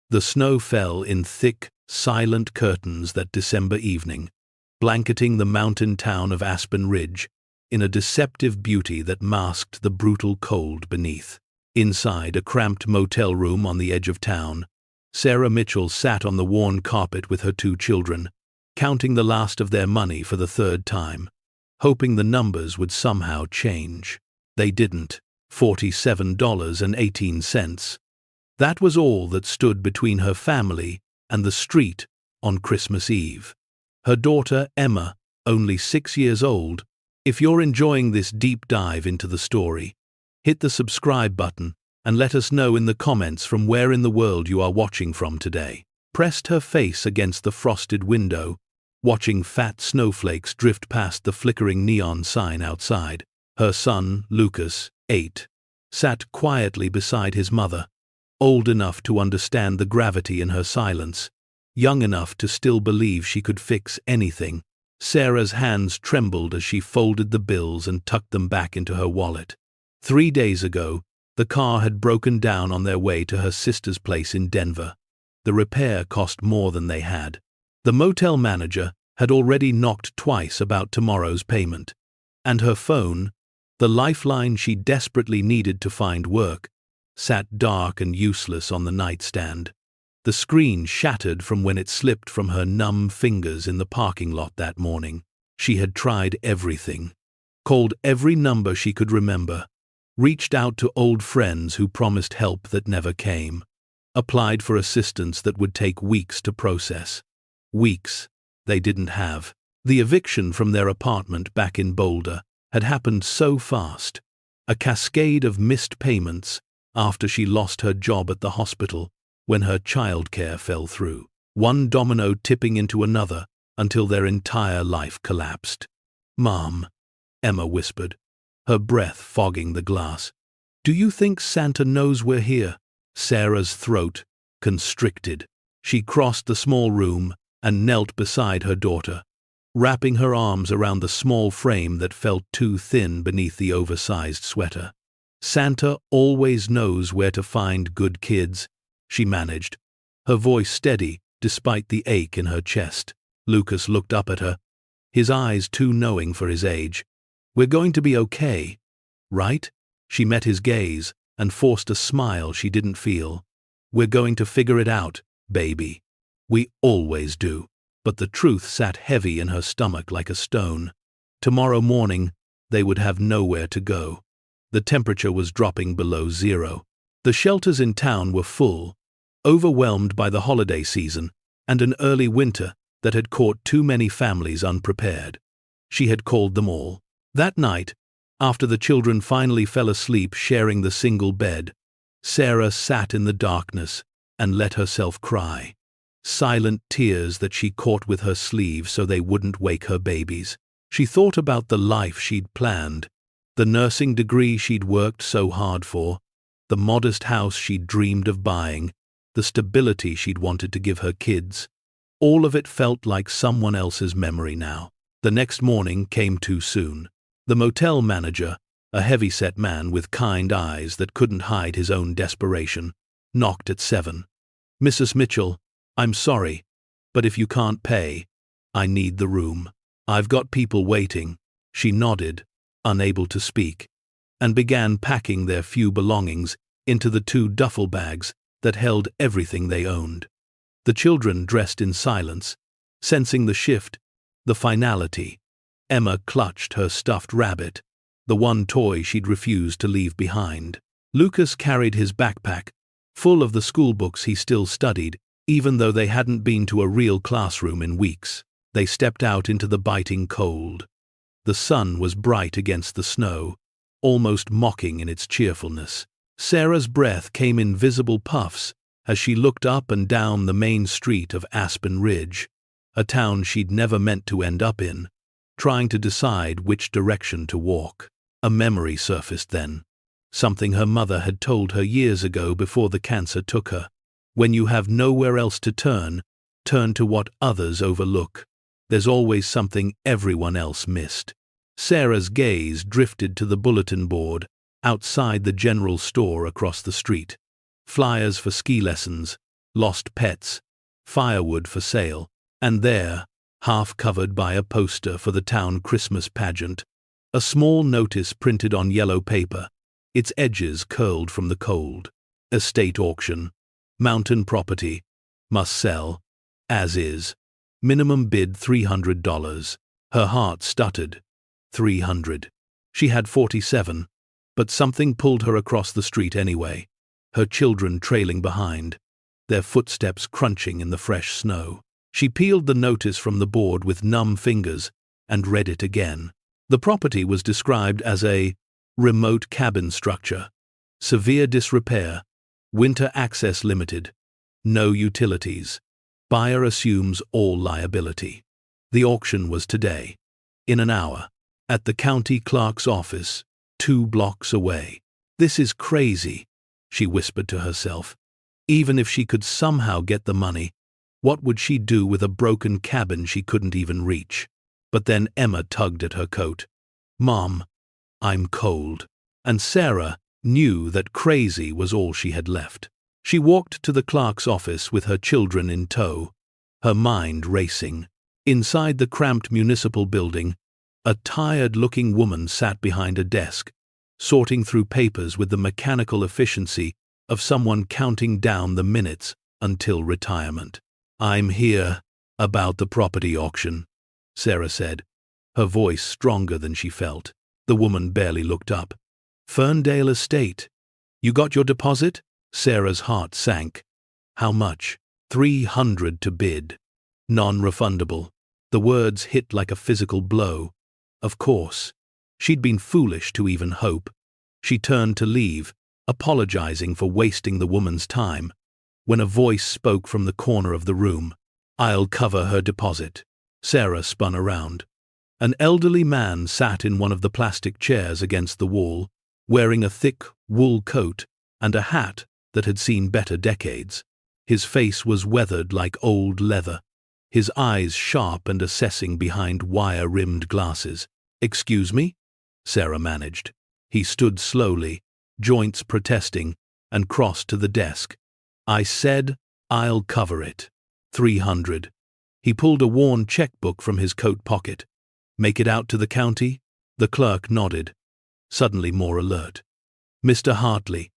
The snow fell in thick, silent curtains that December evening, blanketing the mountain town of Aspen Ridge in a deceptive beauty that masked the brutal cold beneath. Inside a cramped motel room on the edge of town, Sarah Mitchell sat on the worn carpet with her 2 children, counting the last of their money for the 3rd time, hoping the numbers would somehow change. They didn't. $47.18. That was all that stood between her family and the street on Christmas Eve. Her daughter, Emma, only 6 years old. If you're enjoying this deep dive into the story, hit the subscribe button and let us know in the comments from where in the world you are watching from today. Pressed her face against the frosted window, watching fat snowflakes drift past the flickering neon sign outside. Her son, Lucas, 8, sat quietly beside his mother, old enough to understand the gravity in her silence, young enough to still believe she could fix anything. Sarah's hands trembled as she folded the bills and tucked them back into her wallet. 3 days ago, the car had broken down on their way to her sister's place in Denver. The repair cost more than they had. The motel manager had already knocked twice about tomorrow's payment. And her phone, the lifeline she desperately needed to find work, sat dark and useless on the nightstand. The screen shattered from when it slipped from her numb fingers in the parking lot that morning. She had tried everything, called every number she could remember, reached out to old friends who promised help that never came, applied for assistance that would take weeks to process. Weeks they didn't have. The eviction from their apartment back in Boulder had happened so fast, a cascade of missed payments after she lost her job at the hospital when her childcare fell through, one domino tipping into another until their entire life collapsed. "Mom," Emma whispered, her breath fogging the glass. "Do you think Santa knows we're here?" Sarah's throat constricted. She crossed the small room and knelt beside her daughter, wrapping her arms around the small frame that felt too thin beneath the oversized sweater. "Santa always knows where to find good kids," she managed, her voice steady despite the ache in her chest. Lucas looked up at her, his eyes too knowing for his age. "We're going to be okay, right?" She met his gaze and forced a smile she didn't feel. "We're going to figure it out, baby. We always do." But the truth sat heavy in her stomach like a stone. Tomorrow morning, they would have nowhere to go. The temperature was dropping below 0. The shelters in town were full, overwhelmed by the holiday season and an early winter that had caught too many families unprepared. She had called them all. That night, after the children finally fell asleep sharing the single bed, Sarah sat in the darkness and let herself cry. Silent tears that she caught with her sleeve so they wouldn't wake her babies. She thought about the life she'd planned, the nursing degree she'd worked so hard for, the modest house she'd dreamed of buying, the stability she'd wanted to give her kids. All of it felt like someone else's memory now. The next morning came too soon. The motel manager, a heavy-set man with kind eyes that couldn't hide his own desperation, knocked at 7. "Mrs. Mitchell, I'm sorry, but if you can't pay, I need the room. I've got people waiting." She nodded, unable to speak, and began packing their few belongings into the 2 duffel bags that held everything they owned. The children dressed in silence, sensing the shift, the finality. Emma clutched her stuffed rabbit, the one toy she'd refused to leave behind. Lucas carried his backpack, full of the school books he still studied, even though they hadn't been to a real classroom in weeks. They stepped out into the biting cold. The sun was bright against the snow, almost mocking in its cheerfulness. Sarah's breath came in visible puffs as she looked up and down the main street of Aspen Ridge, a town she'd never meant to end up in, trying to decide which direction to walk. A memory surfaced then, something her mother had told her years ago before the cancer took her. When you have nowhere else to turn to what others overlook. There's always something everyone else missed. Sarah's gaze drifted to the bulletin board outside the general store across the street. Flyers for ski lessons, lost pets, firewood for sale, and there, half covered by a poster for the town Christmas pageant, a small notice printed on yellow paper, its edges curled from the cold. Estate auction. Mountain property. Must sell. As is. Minimum bid $300. Her heart stuttered. 300. She had 47. But something pulled her across the street anyway, her children trailing behind, their footsteps crunching in the fresh snow. She peeled the notice from the board with numb fingers and read it again. The property was described as a remote cabin structure, severe disrepair, winter access limited, no utilities. Buyer assumes all liability. The auction was today, in an hour, at the county clerk's office, 2 blocks away. This is crazy, she whispered to herself. Even if she could somehow get the money, what would she do with a broken cabin she couldn't even reach? But then Emma tugged at her coat. Mom, I'm cold. And Sarah knew that crazy was all she had left. She walked to the clerk's office with her children in tow, her mind racing. Inside the cramped municipal building, a tired-looking woman sat behind a desk, sorting through papers with the mechanical efficiency of someone counting down the minutes until retirement. I'm here about the property auction, Sarah said, her voice stronger than she felt. The woman barely looked up. Ferndale Estate. You got your deposit? Sarah's heart sank. How much? 300 to bid. Non-refundable. The words hit like a physical blow. Of course. She'd been foolish to even hope. She turned to leave, apologizing for wasting the woman's time, when a voice spoke from the corner of the room. I'll cover her deposit. Sarah spun around. An elderly man sat in one of the plastic chairs against the wall, wearing a thick wool coat and a hat that had seen better decades. His face was weathered like old leather, his eyes sharp and assessing behind wire-rimmed glasses. Excuse me? Sarah managed. He stood slowly, joints protesting, and crossed to the desk. I said, I'll cover it. 300. He pulled a worn checkbook from his coat pocket. Make it out to the county? The clerk nodded, suddenly more alert. Mr. Hartley,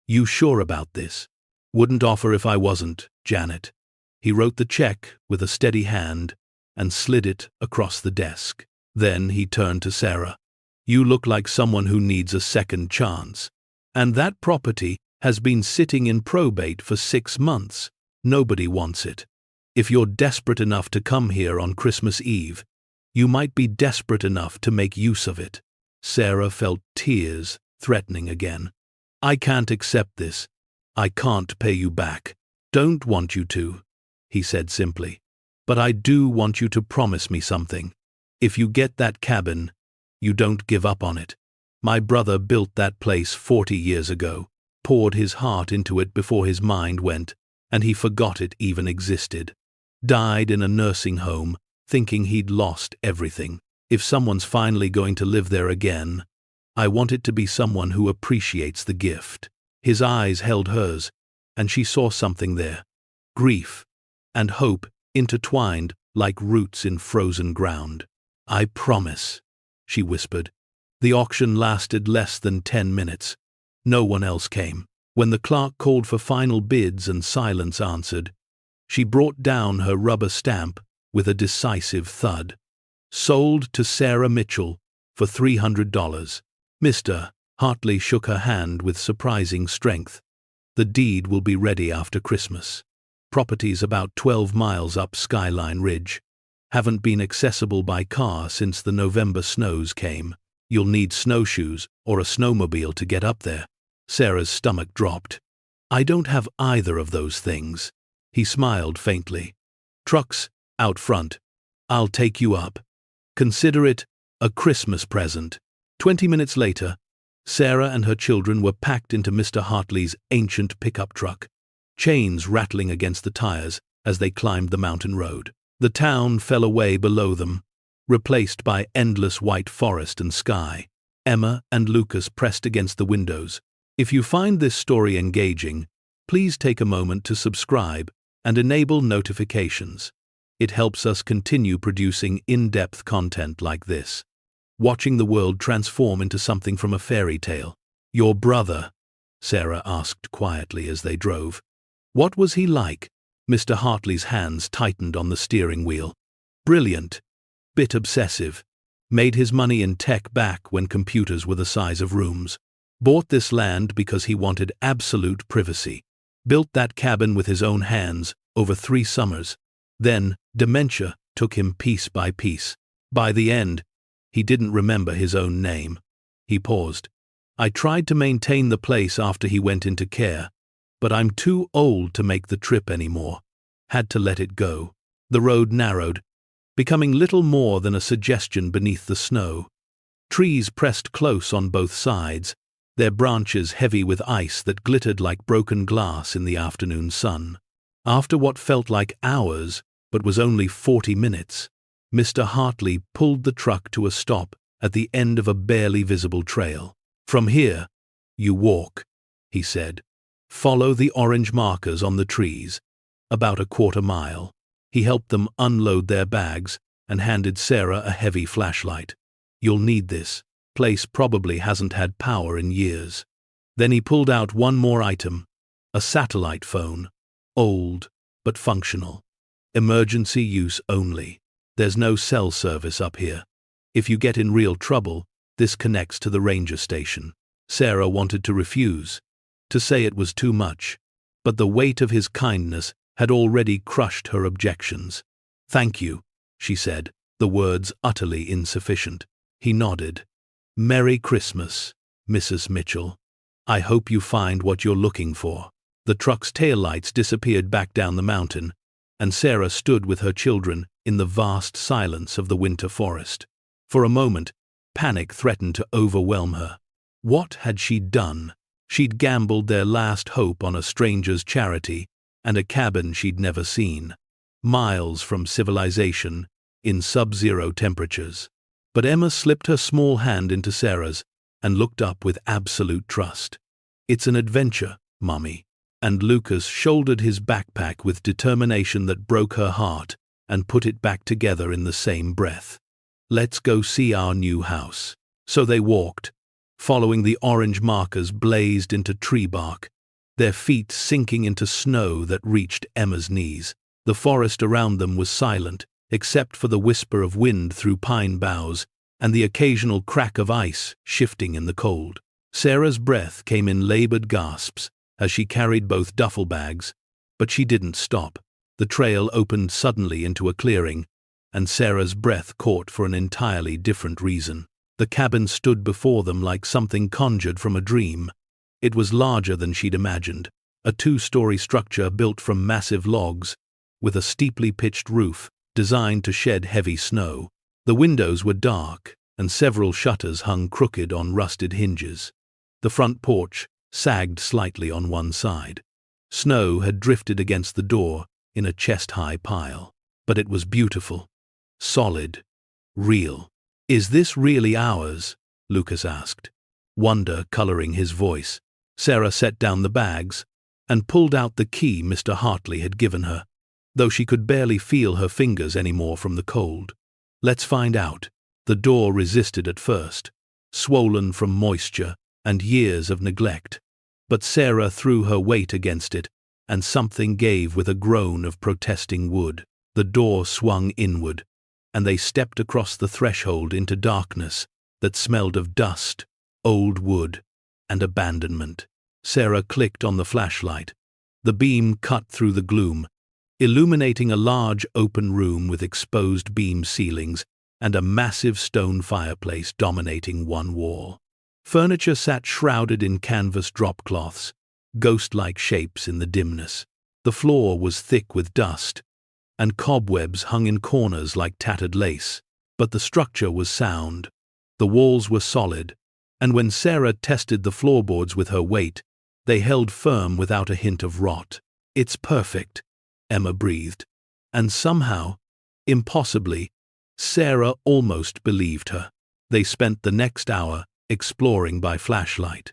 you sure about this? Wouldn't offer if I wasn't, Janet. He wrote the check with a steady hand and slid it across the desk. Then he turned to Sarah. You look like someone who needs a second chance. And that property has been sitting in probate for 6 months. Nobody wants it. If you're desperate enough to come here on Christmas Eve, you might be desperate enough to make use of it. Sarah felt tears threatening again. I can't accept this. I can't pay you back. Don't want you to, he said simply. But I do want you to promise me something. If you get that cabin, you don't give up on it. My brother built that place 40 years ago, poured his heart into it before his mind went, and he forgot it even existed. Died in a nursing home, thinking he'd lost everything. If someone's finally going to live there again, I want it to be someone who appreciates the gift. His eyes held hers, and she saw something there. Grief and hope intertwined like roots in frozen ground. I promise, she whispered. The auction lasted less than 10 minutes. No one else came. When the clerk called for final bids and silence answered, she brought down her rubber stamp with a decisive thud. Sold to Sarah Mitchell for $300. Mr. Hartley shook her hand with surprising strength. The deed will be ready after Christmas. Property's about 12 miles up Skyline Ridge. Haven't been accessible by car since the November snows came. You'll need snowshoes or a snowmobile to get up there. Sarah's stomach dropped. I don't have either of those things. He smiled faintly. Trucks out front. I'll take you up. Consider it a Christmas present. 20 minutes later, Sarah and her children were packed into Mr. Hartley's ancient pickup truck, chains rattling against the tires as they climbed the mountain road. The town fell away below them, replaced by endless white forest and sky. Emma and Lucas pressed against the windows. If you find this story engaging, please take a moment to subscribe and enable notifications. It helps us continue producing in-depth content like this. Watching the world transform into something from a fairy tale. Your brother, Sarah asked quietly as they drove. What was he like? Mr. Hartley's hands tightened on the steering wheel. Brilliant. Bit obsessive. Made his money in tech back when computers were the size of rooms. Bought this land because he wanted absolute privacy. Built that cabin with his own hands over 3 summers. Then, dementia took him piece by piece. By the end, he didn't remember his own name. He paused. I tried to maintain the place after he went into care, but I'm too old to make the trip anymore. Had to let it go. The road narrowed, becoming little more than a suggestion beneath the snow. Trees pressed close on both sides, their branches heavy with ice that glittered like broken glass in the afternoon sun. After what felt like hours, but was only 40 minutes, Mr. Hartley pulled the truck to a stop at the end of a barely visible trail. From here, you walk, he said. Follow the orange markers on the trees. About a quarter mile. He helped them unload their bags and handed Sarah a heavy flashlight. You'll need this. Place probably hasn't had power in years. Then he pulled out one more item. A satellite phone. Old, but functional. Emergency use only. There's no cell service up here. If you get in real trouble, this connects to the ranger station. Sarah wanted to refuse, to say it was too much, but the weight of his kindness had already crushed her objections. Thank you, she said, the words utterly insufficient. He nodded. Merry Christmas, Mrs. Mitchell. I hope you find what you're looking for. The truck's taillights disappeared back down the mountain, and Sarah stood with her children in the vast silence of the winter forest. For a moment, panic threatened to overwhelm her. What had she done? She'd gambled their last hope on a stranger's charity and a cabin she'd never seen, miles from civilization, in sub-zero temperatures. But Emma slipped her small hand into Sarah's and looked up with absolute trust. It's an adventure, Mummy. And Lucas shouldered his backpack with determination that broke her heart and put it back together in the same breath. Let's go see our new house. So they walked, following the orange markers blazed into tree bark, their feet sinking into snow that reached Emma's knees. The forest around them was silent, except for the whisper of wind through pine boughs and the occasional crack of ice shifting in the cold. Sarah's breath came in labored gasps as she carried both duffel bags, but she didn't stop. The trail opened suddenly into a clearing, and Sarah's breath caught for an entirely different reason. The cabin stood before them like something conjured from a dream. It was larger than she'd imagined, a 2-story structure built from massive logs, with a steeply pitched roof designed to shed heavy snow. The windows were dark, and several shutters hung crooked on rusted hinges. The front porch sagged slightly on one side. Snow had drifted against the door in a chest-high pile, but it was beautiful, solid, real. Is this really ours? Lucas asked, wonder coloring his voice. Sarah set down the bags and pulled out the key Mr. Hartley had given her, though she could barely feel her fingers anymore from the cold. Let's find out. The door resisted at first, swollen from moisture and years of neglect, but Sarah threw her weight against it, and something gave with a groan of protesting wood. The door swung inward, and they stepped across the threshold into darkness that smelled of dust, old wood, and abandonment. Sarah clicked on the flashlight. The beam cut through the gloom, illuminating a large open room with exposed beam ceilings and a massive stone fireplace dominating one wall. Furniture sat shrouded in canvas drop-cloths, ghost-like shapes in the dimness. The floor was thick with dust, and cobwebs hung in corners like tattered lace. But the structure was sound. The walls were solid, and when Sarah tested the floorboards with her weight, they held firm without a hint of rot. It's perfect, Emma breathed. And somehow, impossibly, Sarah almost believed her. They spent the next hour exploring by flashlight.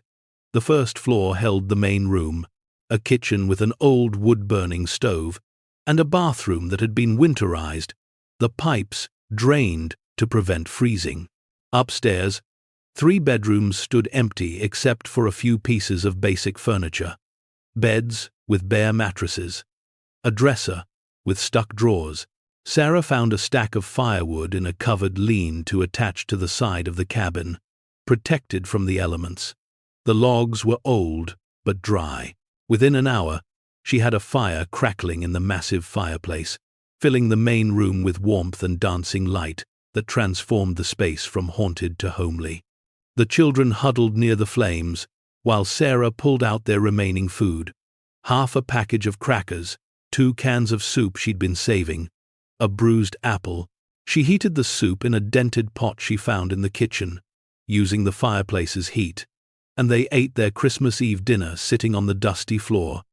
The first floor held the main room, a kitchen with an old wood-burning stove, and a bathroom that had been winterized, the pipes drained to prevent freezing. Upstairs, 3 bedrooms stood empty except for a few pieces of basic furniture. Beds with bare mattresses, a dresser with stuck drawers. Sarah found a stack of firewood in a covered lean-to attached to the side of the cabin, protected from the elements. The logs were old but dry. Within an hour, she had a fire crackling in the massive fireplace, filling the main room with warmth and dancing light that transformed the space from haunted to homely. The children huddled near the flames, while Sarah pulled out their remaining food: half a package of crackers, 2 cans of soup she'd been saving, a bruised apple. She heated the soup in a dented pot she found in the kitchen, using the fireplace's heat, and they ate their Christmas Eve dinner sitting on the dusty floor,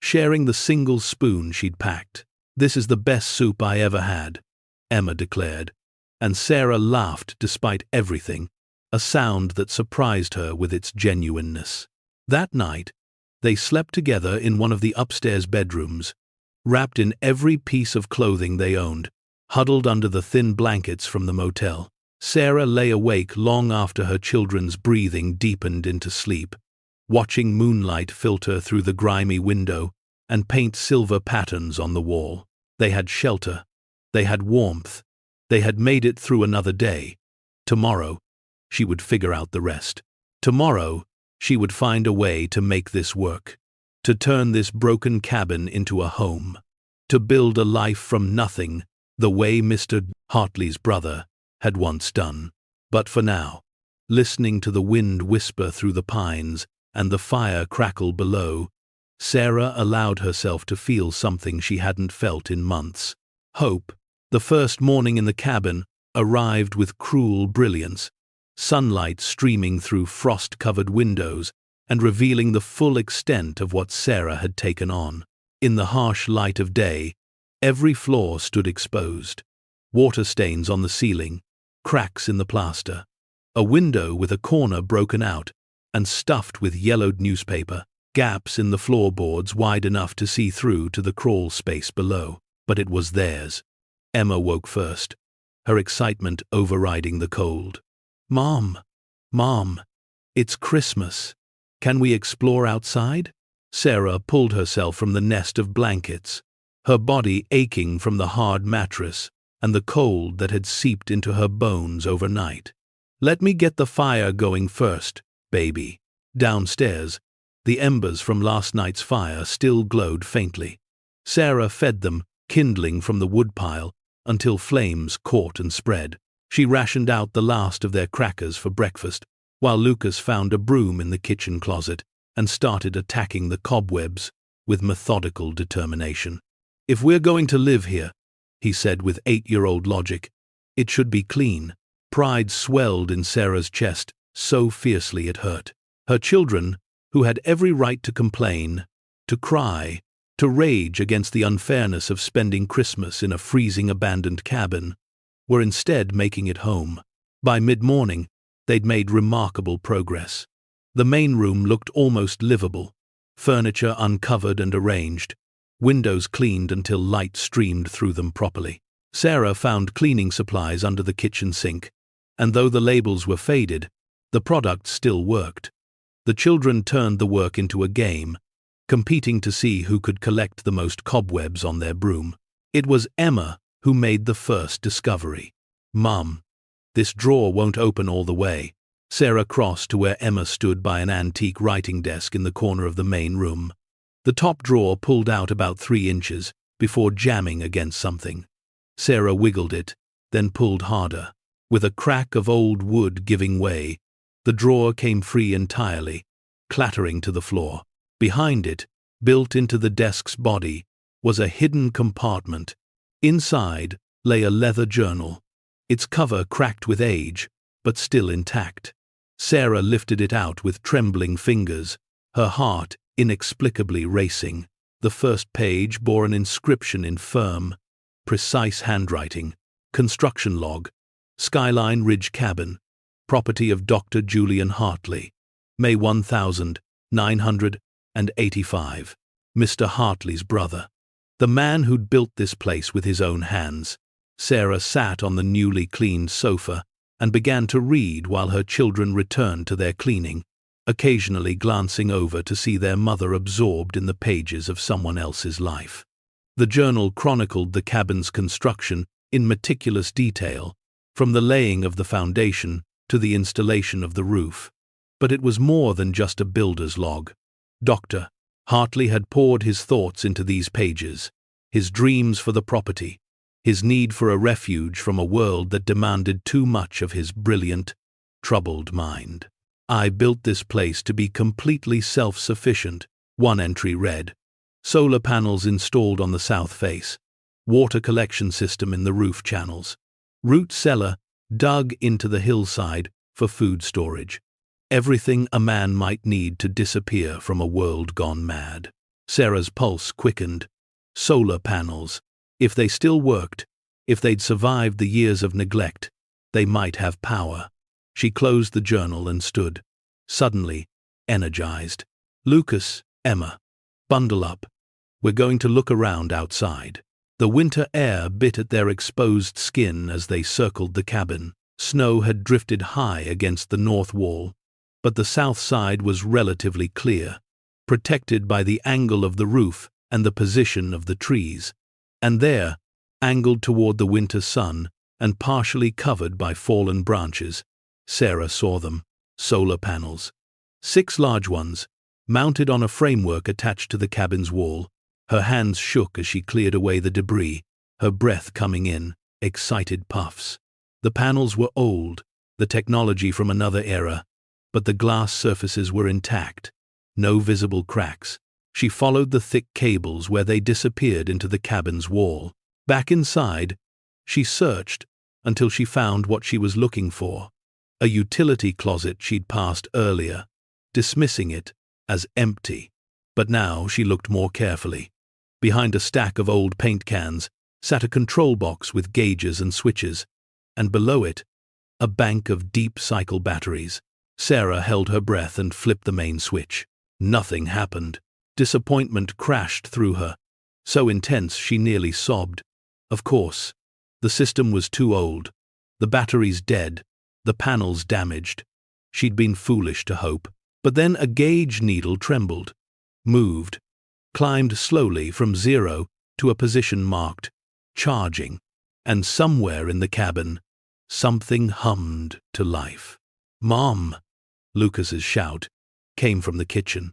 sharing the single spoon she'd packed. "This is the best soup I ever had," Emma declared, and Sarah laughed despite everything, a sound that surprised her with its genuineness. That night, they slept together in one of the upstairs bedrooms, wrapped in every piece of clothing they owned, huddled under the thin blankets from the motel. Sarah lay awake long after her children's breathing deepened into sleep, watching moonlight filter through the grimy window and paint silver patterns on the wall. They had shelter. They had warmth. They had made it through another day. Tomorrow, she would figure out the rest. Tomorrow, she would find a way to make this work, to turn this broken cabin into a home, to build a life from nothing the way Mr. Hartley's brother had once done. But for now, listening to the wind whisper through the pines and the fire crackle below, Sarah allowed herself to feel something she hadn't felt in months: hope. The first morning in the cabin arrived with cruel brilliance, sunlight streaming through frost-covered windows and revealing the full extent of what Sarah had taken on. In the harsh light of day, every floor stood exposed: water stains on the ceiling, cracks in the plaster, a window with a corner broken out and stuffed with yellowed newspaper, gaps in the floorboards wide enough to see through to the crawl space below. But it was theirs. Emma woke first, her excitement overriding the cold. "Mom, Mom, it's Christmas. Can we explore outside?" Sarah pulled herself from the nest of blankets, her body aching from the hard mattress and the cold that had seeped into her bones overnight. "Let me get the fire going first, baby." Downstairs, the embers from last night's fire still glowed faintly. Sarah fed them, kindling from the woodpile, until flames caught and spread. She rationed out the last of their crackers for breakfast, while Lucas found a broom in the kitchen closet and started attacking the cobwebs with methodical determination. "If we're going to live here," he said with 8-year-old logic, "it should be clean." Pride swelled in Sarah's chest so fiercely it hurt. Her children, who had every right to complain, to cry, to rage against the unfairness of spending Christmas in a freezing abandoned cabin, were instead making it home. By mid-morning, they'd made remarkable progress. The main room looked almost livable, furniture uncovered and arranged, windows cleaned until light streamed through them properly. Sarah found cleaning supplies under the kitchen sink, and though the labels were faded, the product still worked. The children turned the work into a game, competing to see who could collect the most cobwebs on their broom. It was Emma who made the first discovery. "Mum, this drawer won't open all the way." Sarah crossed to where Emma stood by an antique writing desk in the corner of the main room. The top drawer pulled out about 3 inches before jamming against something. Sarah wiggled it, then pulled harder. With a crack of old wood giving way, the drawer came free entirely, clattering to the floor. Behind it, built into the desk's body, was a hidden compartment. Inside lay a leather journal, its cover cracked with age, but still intact. Sarah lifted it out with trembling fingers, her heart inexplicably racing. The first page bore an inscription in firm, precise handwriting: "Construction log, Skyline Ridge Cabin, property of Dr. Julian Hartley, May 1985. Mr. Hartley's brother. The man who'd built this place with his own hands. Sarah sat on the newly cleaned sofa and began to read while her children returned to their cleaning, occasionally glancing over to see their mother absorbed in the pages of someone else's life. The journal chronicled the cabin's construction in meticulous detail, from the laying of the foundation to the installation of the roof. But it was more than just a builder's log. Dr. Hartley had poured his thoughts into these pages, his dreams for the property, his need for a refuge from a world that demanded too much of his brilliant, troubled mind. "I built this place to be completely self-sufficient," one entry read. Solar panels installed on the south face, water collection system in the roof channels, root cellar dug into the hillside for food storage. Everything a man might need to disappear from a world gone mad. Sarah's pulse quickened. Solar panels. If they still worked, if they'd survived the years of neglect, they might have power. She closed the journal and stood, suddenly energized. "Lucas, Emma, bundle up. We're going to look around outside." The winter air bit at their exposed skin as they circled the cabin. Snow had drifted high against the north wall, but the south side was relatively clear, protected by the angle of the roof and the position of the trees. And there, angled toward the winter sun and partially covered by fallen branches, Sarah saw them, solar panels. 6 large ones, mounted on a framework attached to the cabin's wall. Her hands shook as she cleared away the debris, her breath coming in, excited puffs. The panels were old, the technology from another era, but the glass surfaces were intact, no visible cracks. She followed the thick cables where they disappeared into the cabin's wall. Back inside, she searched until she found what she was looking for, a utility closet she'd passed earlier, dismissing it as empty. But now she looked more carefully. Behind a stack of old paint cans sat a control box with gauges and switches, and below it, a bank of deep-cycle batteries. Sarah held her breath and flipped the main switch. Nothing happened. Disappointment crashed through her, so intense she nearly sobbed. Of course, the system was too old, the batteries dead, the panels damaged. She'd been foolish to hope. But then a gauge needle trembled, moved, climbed slowly from 0 to a position marked charging, and somewhere in the cabin, something hummed to life. "Mom!" Lucas's shout came from the kitchen.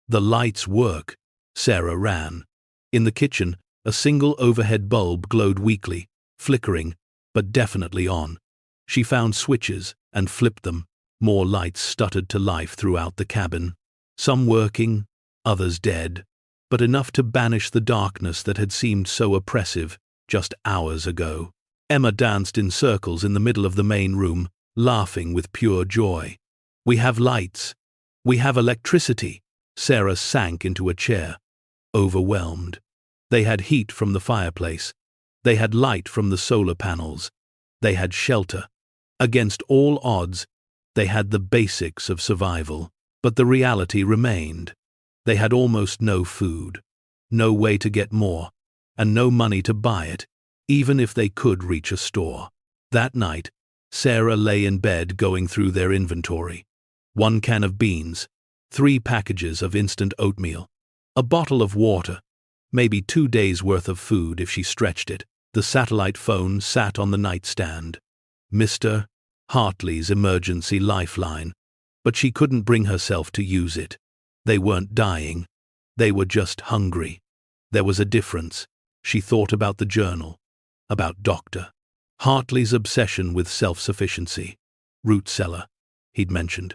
"The lights work!" Sarah ran. In the kitchen, a single overhead bulb glowed weakly, flickering, but definitely on. She found switches and flipped them. More lights stuttered to life throughout the cabin, some working, others dead, but enough to banish the darkness that had seemed so oppressive just hours ago. Emma danced in circles in the middle of the main room, laughing with pure joy. "We have lights. We have electricity." Sarah sank into a chair, overwhelmed. They had heat from the fireplace. They had light from the solar panels. They had shelter. Against all odds, they had the basics of survival. But the reality remained. They had almost no food, no way to get more, and no money to buy it, even if they could reach a store. That night, Sarah lay in bed going through their inventory. 1 can of beans, 3 packages of instant oatmeal, a bottle of water, maybe 2 days' worth of food if she stretched it. The satellite phone sat on the nightstand. Mr. Hartley's emergency lifeline, but she couldn't bring herself to use it. They weren't dying. They were just hungry. There was a difference. She thought about the journal, about Dr. Hartley's obsession with self-sufficiency. Root cellar, he'd mentioned.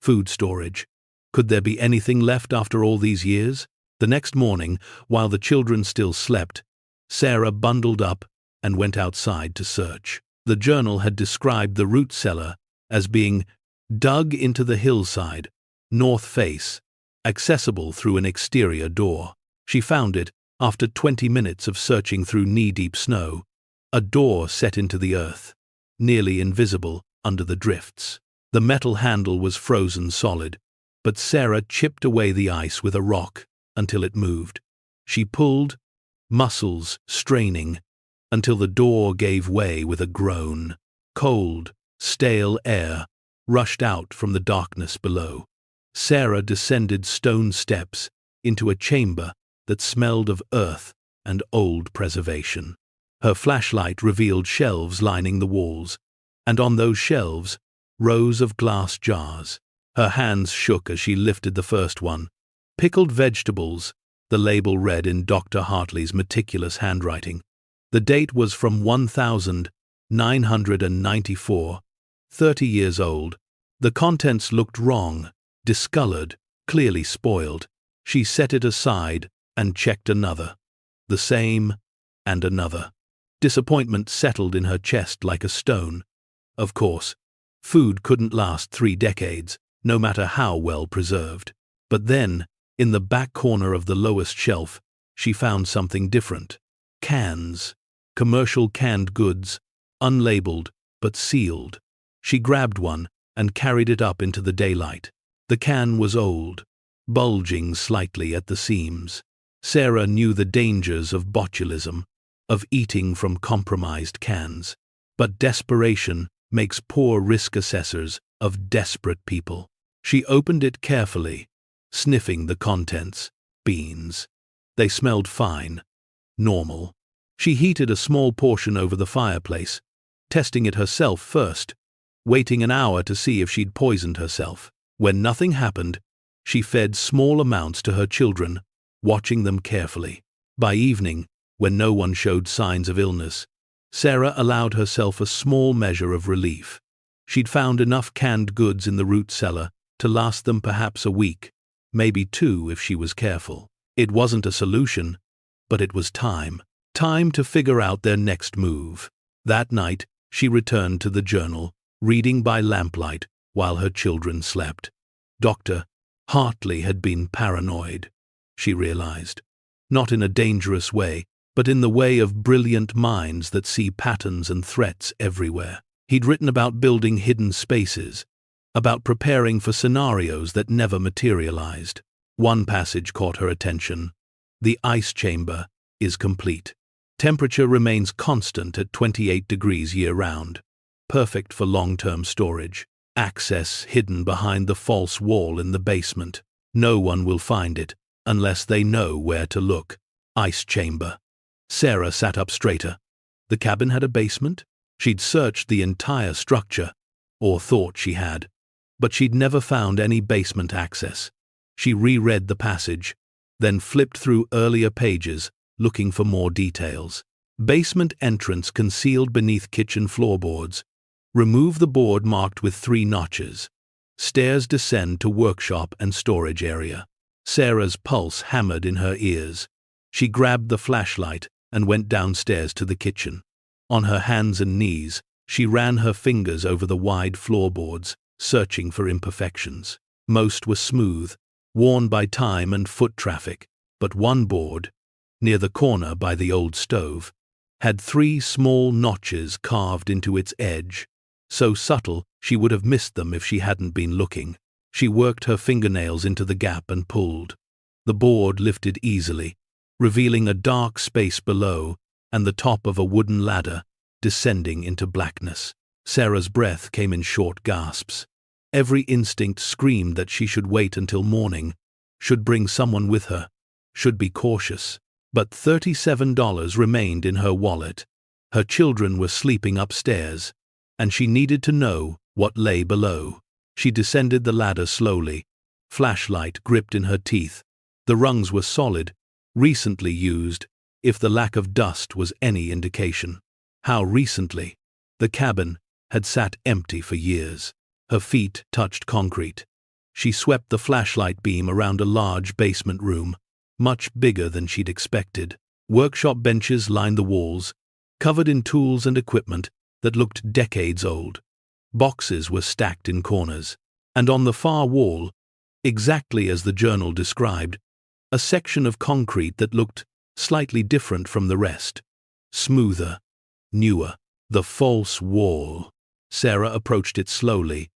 Food storage. Could there be anything left after all these years? The next morning, while the children still slept, Sarah bundled up and went outside to search. The journal had described the root cellar as being dug into the hillside, north face, accessible through an exterior door. She found it after 20 minutes of searching through knee-deep snow, a door set into the earth, nearly invisible under the drifts. The metal handle was frozen solid, but Sarah chipped away the ice with a rock until it moved. She pulled, muscles straining, until the door gave way with a groan. Cold, stale air rushed out from the darkness below. Sarah descended stone steps into a chamber that smelled of earth and old preservation. Her flashlight revealed shelves lining the walls, and on those shelves, rows of glass jars. Her hands shook as she lifted the first one. Pickled vegetables, the label read in Dr. Hartley's meticulous handwriting. The date was from 1994, 30 years old. The contents looked wrong, discolored, clearly spoiled. She set it aside and checked another. The same, and another. Disappointment settled in her chest like a stone. Of course, food couldn't last 3 decades, no matter how well preserved. But then, in the back corner of the lowest shelf, she found something different. Cans. Commercial canned goods, unlabeled but sealed. She grabbed one and carried it up into the daylight. The can was old, bulging slightly at the seams. Sarah knew the dangers of botulism, of eating from compromised cans. But desperation makes poor risk assessors of desperate people. She opened it carefully, sniffing the contents. Beans. They smelled fine, normal. She heated a small portion over the fireplace, testing it herself first, waiting an hour to see if she'd poisoned herself. When nothing happened, she fed small amounts to her children, watching them carefully. By evening, when no one showed signs of illness, Sarah allowed herself a small measure of relief. She'd found enough canned goods in the root cellar to last them perhaps a week, maybe 2 if she was careful. It wasn't a solution, but it was time. Time to figure out their next move. That night, she returned to the journal, reading by lamplight while her children slept. Dr. Hartley had been paranoid, she realized. Not in a dangerous way, but in the way of brilliant minds that see patterns and threats everywhere. He'd written about building hidden spaces, about preparing for scenarios that never materialized. One passage caught her attention. The ice chamber is complete. Temperature remains constant at 28 degrees year-round, perfect for long-term storage. Access hidden behind the false wall in the basement. No one will find it unless they know where to look. Ice chamber. Sarah sat up straighter. The cabin had a basement? She'd searched the entire structure, or thought she had, but she'd never found any basement access. She reread the passage, then flipped through earlier pages, looking for more details. Basement entrance concealed beneath kitchen floorboards. Remove the board marked with 3 notches. Stairs descend to workshop and storage area. Sarah's pulse hammered in her ears. She grabbed the flashlight and went downstairs to the kitchen. On her hands and knees, she ran her fingers over the wide floorboards, searching for imperfections. Most were smooth, worn by time and foot traffic, but one board, near the corner by the old stove, had 3 small notches carved into its edge, so subtle she would have missed them if she hadn't been looking. She worked her fingernails into the gap and pulled. The board lifted easily, revealing a dark space below and the top of a wooden ladder descending into blackness. Sarah's breath came in short gasps. Every instinct screamed that she should wait until morning, should bring someone with her, should be cautious. But $37 remained in her wallet. Her children were sleeping upstairs, and she needed to know what lay below. She descended the ladder slowly, flashlight gripped in her teeth. The rungs were solid, recently used, if the lack of dust was any indication. How recently? The cabin had sat empty for years. Her feet touched concrete. She swept the flashlight beam around a large basement room, much bigger than she'd expected. Workshop benches lined the walls, covered in tools and equipment that looked decades old. Boxes were stacked in corners, and on the far wall, exactly as the journal described, a section of concrete that looked slightly different from the rest. Smoother, newer. The false wall. Sarah approached it slowly,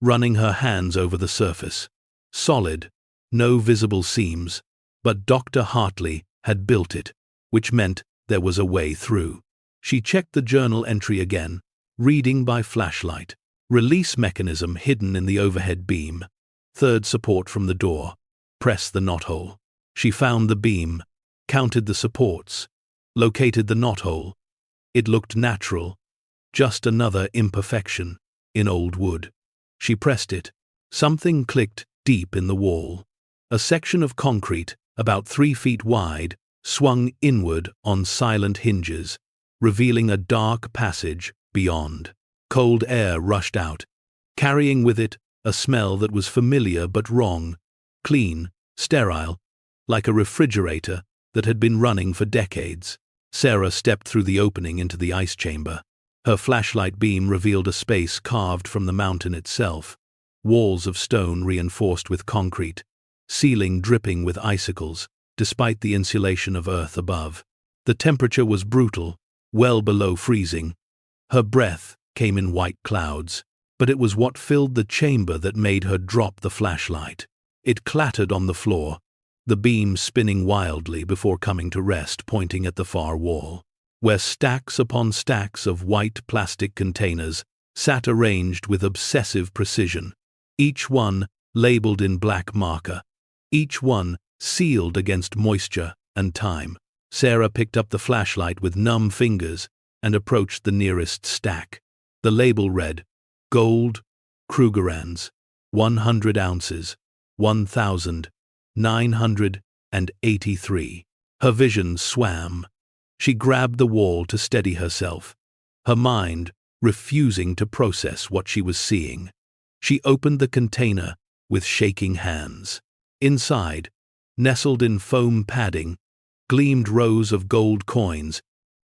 running her hands over the surface. Solid, no visible seams, but Dr. Hartley had built it, which meant there was a way through. She checked the journal entry again, reading by flashlight. Release mechanism hidden in the overhead beam. Third support from the door. Press the knothole. She found the beam, counted the supports, located the knothole. It looked natural, just another imperfection in old wood. She pressed it. Something clicked deep in the wall. A section of concrete, about 3 feet wide, swung inward on silent hinges, revealing a dark passage beyond. Cold air rushed out, carrying with it a smell that was familiar but wrong, clean, sterile, like a refrigerator that had been running for decades. Sarah stepped through the opening into the ice chamber. Her flashlight beam revealed a space carved from the mountain itself, walls of stone reinforced with concrete, ceiling dripping with icicles, despite the insulation of earth above. The temperature was brutal, well below freezing. Her breath came in white clouds, but it was what filled the chamber that made her drop the flashlight. It clattered on the floor, the beam spinning wildly before coming to rest, pointing at the far wall, where stacks upon stacks of white plastic containers sat arranged with obsessive precision, each one labeled in black marker, each one sealed against moisture and time. Sarah picked up the flashlight with numb fingers and approached the nearest stack. The label read, Gold, Krugerrands, 100 ounces, 1,983. Her vision swam. She grabbed the wall to steady herself, her mind refusing to process what she was seeing. She opened the container with shaking hands. Inside, nestled in foam padding, gleamed rows of gold coins,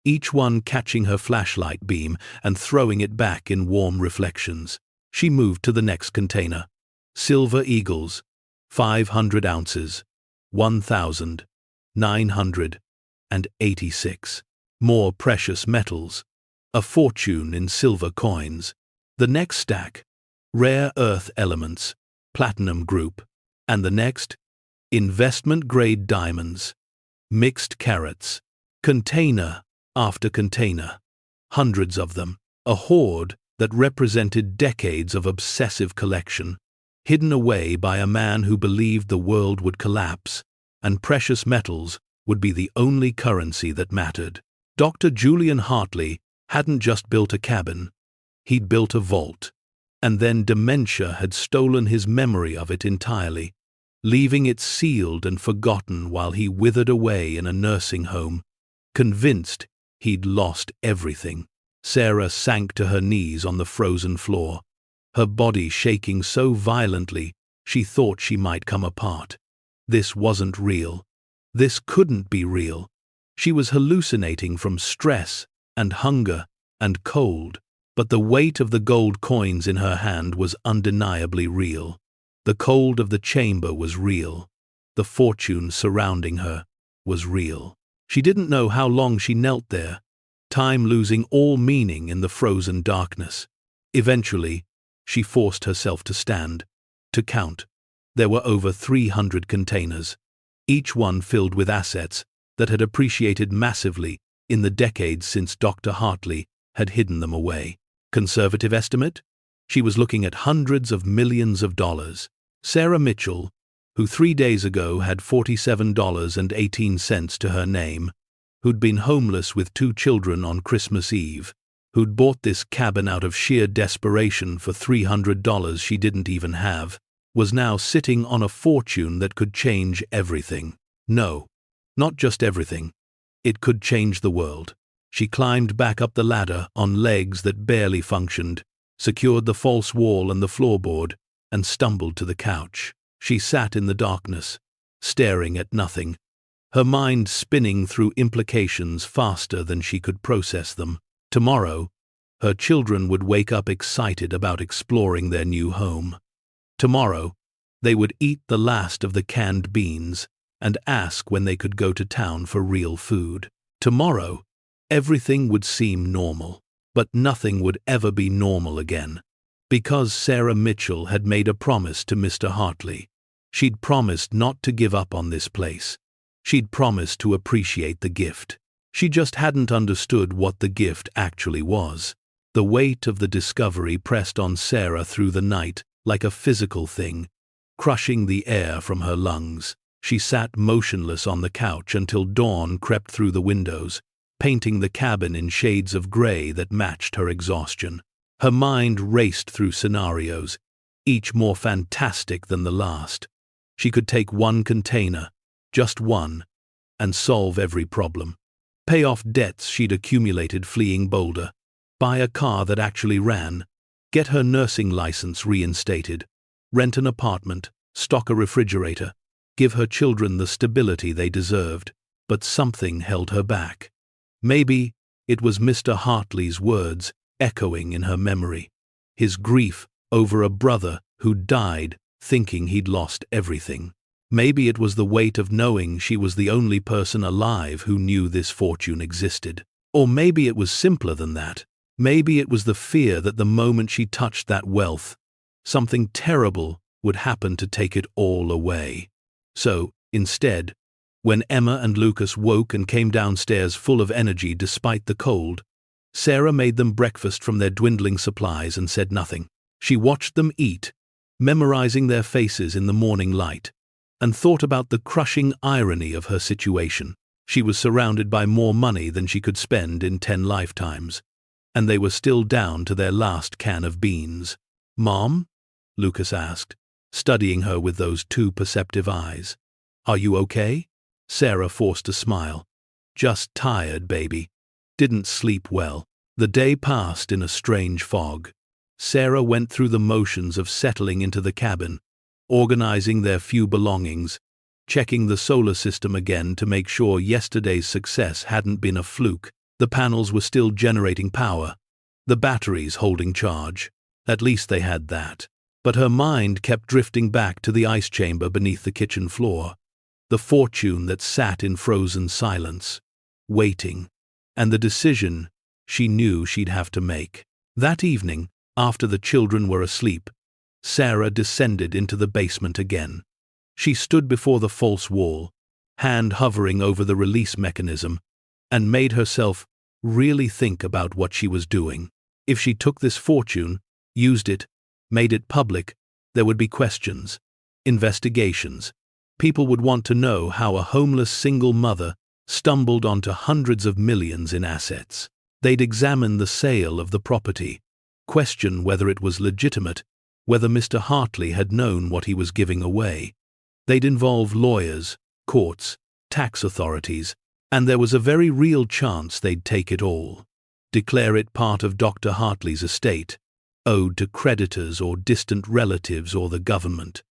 each one catching her flashlight beam and throwing it back in warm reflections. She moved to the next container. Silver eagles, 500 ounces, 1,986. More precious metals, a fortune in silver coins. The next stack, rare earth elements, platinum group. And the next, investment-grade diamonds, mixed carats. Container after container, hundreds of them, a hoard that represented decades of obsessive collection, hidden away by a man who believed the world would collapse, and precious metals would be the only currency that mattered. Dr. Julian Hartley hadn't just built a cabin, he'd built a vault, and then dementia had stolen his memory of it entirely, leaving it sealed and forgotten while he withered away in a nursing home, convinced he'd lost everything. Sarah sank to her knees on the frozen floor, her body shaking so violently she thought she might come apart. This wasn't real. This couldn't be real. She was hallucinating from stress and hunger and cold, but the weight of the gold coins in her hand was undeniably real. The cold of the chamber was real. The fortune surrounding her was real. She didn't know how long she knelt there, time losing all meaning in the frozen darkness. Eventually, she forced herself to stand, to count. There were over 300 containers, each one filled with assets that had appreciated massively in the decades since Dr. Hartley had hidden them away. Conservative estimate? She was looking at hundreds of millions of dollars. Sarah Mitchell, who 3 days ago had $47.18 to her name, who'd been homeless with 2 children on Christmas Eve, who'd bought this cabin out of sheer desperation for $300 she didn't even have, was now sitting on a fortune that could change everything. No, not just everything. It could change the world. She climbed back up the ladder on legs that barely functioned, secured the false wall and the floorboard, and stumbled to the couch. She sat in the darkness, staring at nothing, her mind spinning through implications faster than she could process them. Tomorrow, her children would wake up excited about exploring their new home. Tomorrow, they would eat the last of the canned beans and ask when they could go to town for real food. Tomorrow, everything would seem normal, but nothing would ever be normal again. Because Sarah Mitchell had made a promise to Mr. Hartley. She'd promised not to give up on this place, She'd promised to appreciate the gift. She just hadn't understood what the gift actually was. The weight of the discovery pressed on Sarah through the night like a physical thing, crushing the air from her lungs. She sat motionless on the couch until dawn crept through the windows, painting the cabin in shades of gray that matched her exhaustion. Her mind raced through scenarios, each more fantastic than the last. She could take one container, just one, and solve every problem. Pay off debts she'd accumulated fleeing Boulder, buy a car that actually ran, get her nursing license reinstated, rent an apartment, stock a refrigerator, give her children the stability they deserved, but something held her back. Maybe it was Mr. Hartley's words echoing in her memory, his grief over a brother who died thinking he'd lost everything. Maybe it was the weight of knowing she was the only person alive who knew this fortune existed. Or maybe it was simpler than that. Maybe it was the fear that the moment she touched that wealth, something terrible would happen to take it all away. So, instead, when Emma and Lucas woke and came downstairs full of energy despite the cold, Sarah made them breakfast from their dwindling supplies and said nothing. She watched them eat, memorizing their faces in the morning light, and thought about the crushing irony of her situation. She was surrounded by more money than she could spend in 10 lifetimes, and they were still down to their last can of beans. "Mom?" Lucas asked, studying her with those two perceptive eyes. "Are you okay?" Sarah forced a smile. "Just tired, baby. Didn't sleep well." The day passed in a strange fog. Sarah went through the motions of settling into the cabin, organizing their few belongings, checking the solar system again to make sure yesterday's success hadn't been a fluke. The panels were still generating power, the batteries holding charge. At least they had that. But her mind kept drifting back to the ice chamber beneath the kitchen floor, the fortune that sat in frozen silence, waiting, and the decision she knew she'd have to make. That evening, after the children were asleep, Sarah descended into the basement again. She stood before the false wall, hand hovering over the release mechanism, and made herself really think about what she was doing. If she took this fortune, used it, made it public, there would be questions, investigations. People would want to know how a homeless single mother stumbled onto hundreds of millions in assets. They'd examine the sale of the property, question whether it was legitimate, whether Mr. Hartley had known what he was giving away. They'd involve lawyers, courts, tax authorities, and there was a very real chance they'd take it all, declare it part of Dr. Hartley's estate, owed to creditors or distant relatives or the government.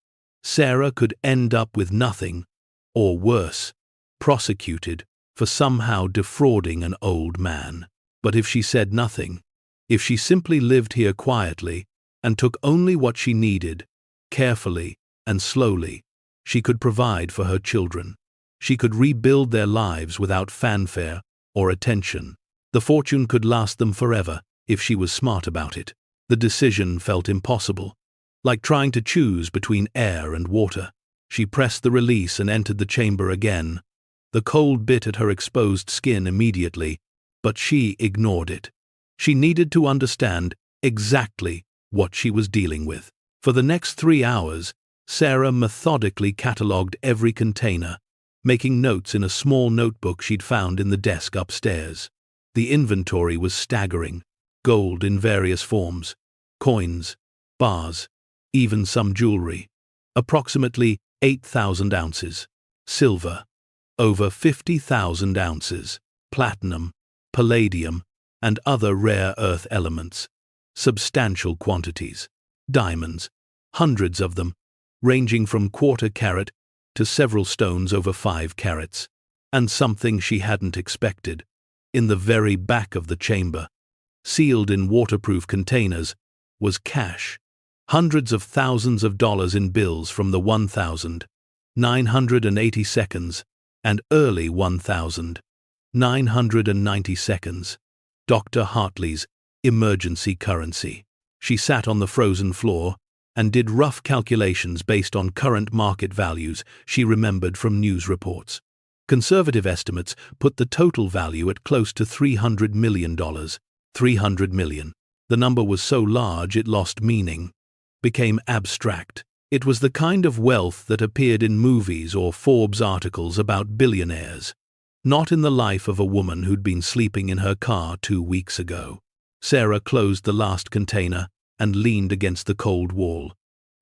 Sarah could end up with nothing, or worse, prosecuted for somehow defrauding an old man. But if she said nothing, if she simply lived here quietly and took only what she needed, carefully and slowly, she could provide for her children. She could rebuild their lives without fanfare or attention. The fortune could last them forever if she was smart about it. The decision felt impossible, like trying to choose between air and water. She pressed the release and entered the chamber again. The cold bit at her exposed skin immediately, but she ignored it. She needed to understand exactly what she was dealing with. For the next 3 hours, Sarah methodically catalogued every container, making notes in a small notebook she'd found in the desk upstairs. The inventory was staggering. Gold in various forms, coins, bars, even some jewelry. Approximately 8,000 ounces. Silver, over 50,000 ounces. Platinum, palladium, and other rare earth elements. Substantial quantities. Diamonds, hundreds of them, ranging from quarter carat to several stones over 5 carats. And something she hadn't expected. In the very back of the chamber, sealed in waterproof containers, was cash. Hundreds of thousands of dollars in bills from the 1,982nd and early 1,992nd. Dr. Hartley's emergency currency. She sat on the frozen floor and did rough calculations based on current market values she remembered from news reports. Conservative estimates put the total value at close to $300 million. $300 million. The number was so large it lost meaning, became abstract. It was the kind of wealth that appeared in movies or Forbes articles about billionaires, not in the life of a woman who'd been sleeping in her car 2 weeks ago. Sarah closed the last container and leaned against the cold wall,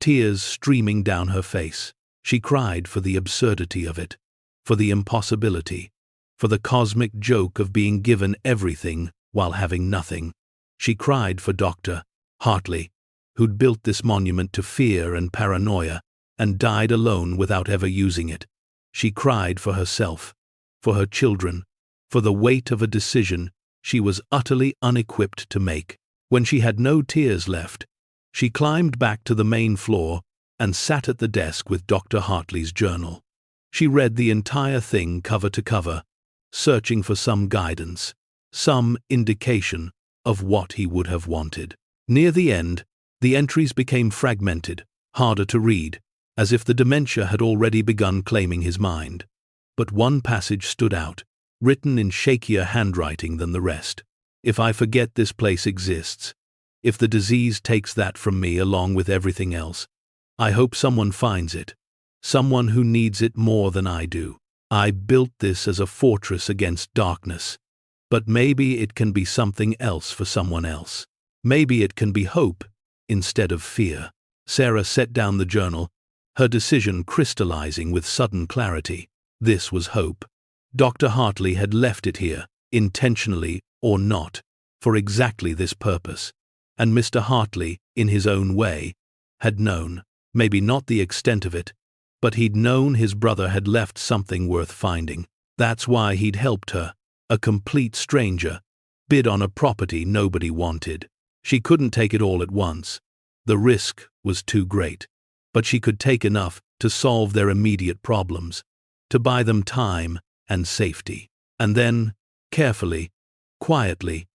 tears streaming down her face. She cried for the absurdity of it, for the impossibility, for the cosmic joke of being given everything while having nothing. She cried for Dr. Hartley, who'd built this monument to fear and paranoia and died alone without ever using it. She cried for herself, for her children, for the weight of a decision she was utterly unequipped to make. When she had no tears left, she climbed back to the main floor and sat at the desk with Dr. Hartley's journal. She read the entire thing cover to cover, searching for some guidance, some indication of what he would have wanted. Near the end, the entries became fragmented, harder to read, as if the dementia had already begun claiming his mind. But one passage stood out, written in shakier handwriting than the rest. If I forget this place exists, if the disease takes that from me along with everything else, I hope someone finds it, someone who needs it more than I do. I built this as a fortress against darkness, but maybe it can be something else for someone else. Maybe it can be hope instead of fear. Sarah set down the journal, her decision crystallizing with sudden clarity. This was hope. Dr. Hartley had left it here, intentionally or not, for exactly this purpose. And Mr. Hartley, in his own way, had known, maybe not the extent of it, but he'd known his brother had left something worth finding. That's why he'd helped her, a complete stranger, bid on a property nobody wanted. She couldn't take it all at once. The risk was too great. But she could take enough to solve their immediate problems, to buy them time and safety. And then, carefully, quietly,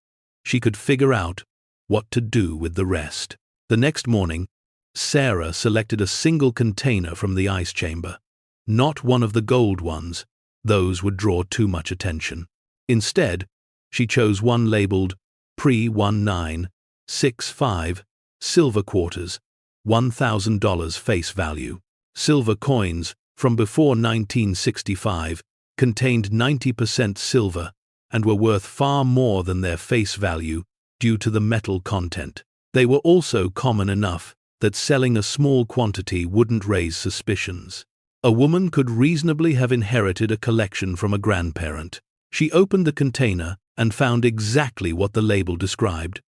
she could figure out what to do with the rest. The next morning, Sarah selected a single container from the ice chamber. Not one of the gold ones, those would draw too much attention. Instead, she chose one labeled Pre-1965 silver quarters, $1,000 face value. Silver coins from before 1965 contained 90% silver and were worth far more than their face value due to the metal content. They were also common enough that selling a small quantity wouldn't raise suspicions. A woman could reasonably have inherited a collection from a grandparent. She opened the container and found exactly what the label described.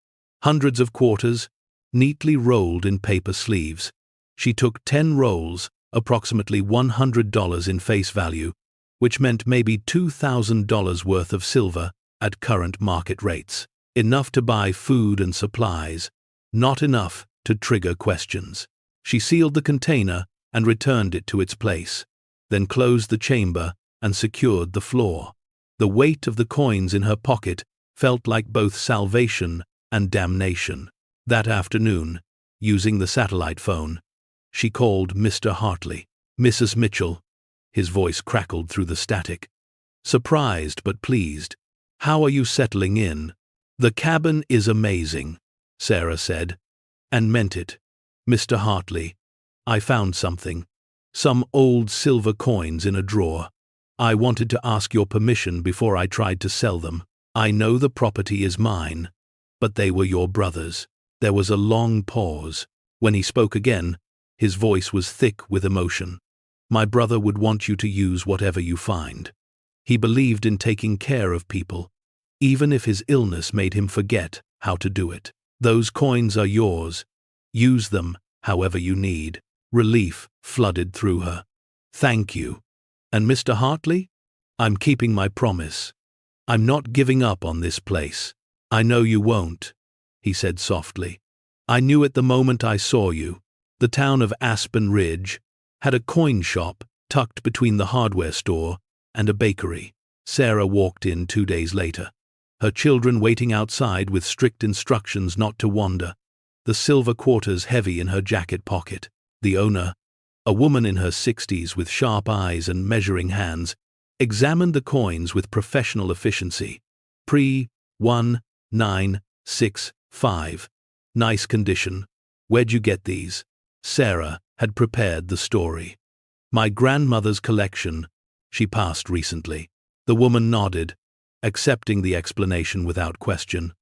Hundreds of quarters, neatly rolled in paper sleeves. She took 10 rolls, approximately $100 in face value, which meant maybe $2,000 worth of silver at current market rates. Enough to buy food and supplies, not enough to trigger questions. She sealed the container and returned it to its place, then closed the chamber and secured the floor. The weight of the coins in her pocket felt like both salvation and damnation. That afternoon, using the satellite phone, she called Mr. Hartley. Mrs. Mitchell, his voice crackled through the static. Surprised but pleased. How are you settling in? The cabin is amazing, Sarah said, and meant it. Mr. Hartley, I found something. Some old silver coins in a drawer. I wanted to ask your permission before I tried to sell them. I know the property is mine, but they were your brother's. There was a long pause. When he spoke again, his voice was thick with emotion. My brother would want you to use whatever you find. He believed in taking care of people, even if his illness made him forget how to do it. Those coins are yours. Use them however you need. Relief flooded through her. Thank you. And Mr. Hartley? I'm keeping my promise. I'm not giving up on this place. I know you won't, he said softly. I knew it the moment I saw you. The town of Aspen Ridge had a coin shop tucked between the hardware store and a bakery. Sarah walked in 2 days later, her children waiting outside with strict instructions not to wander, the silver quarters heavy in her jacket pocket. The owner, a woman in her 60s with sharp eyes and measuring hands, Examined the coins with professional efficiency. Pre-1965. Nice condition. Where'd you get these? Sarah had prepared the story. My grandmother's collection. She passed recently. The woman nodded, accepting the explanation without question.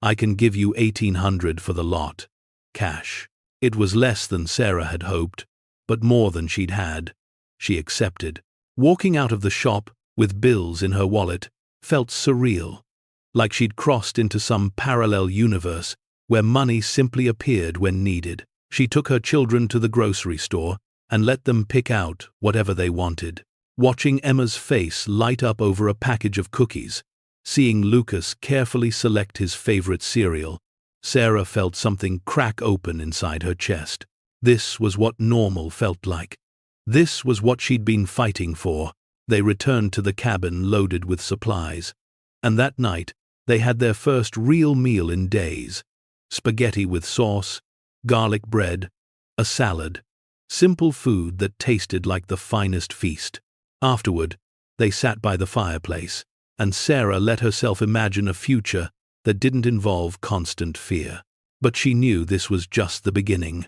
I can give you $1,800 for the lot. Cash. It was less than Sarah had hoped, but more than she'd had. She accepted. Walking out of the shop, with bills in her wallet, felt surreal. Like she'd crossed into some parallel universe where money simply appeared when needed. She took her children to the grocery store and let them pick out whatever they wanted. Watching Emma's face light up over a package of cookies, seeing Lucas carefully select his favorite cereal, Sarah felt something crack open inside her chest. This was what normal felt like. This was what she'd been fighting for. They returned to the cabin loaded with supplies. And that night, they had their first real meal in days. Spaghetti with sauce, garlic bread, a salad. Simple food that tasted like the finest feast. Afterward, they sat by the fireplace, and Sarah let herself imagine a future that didn't involve constant fear. But she knew this was just the beginning.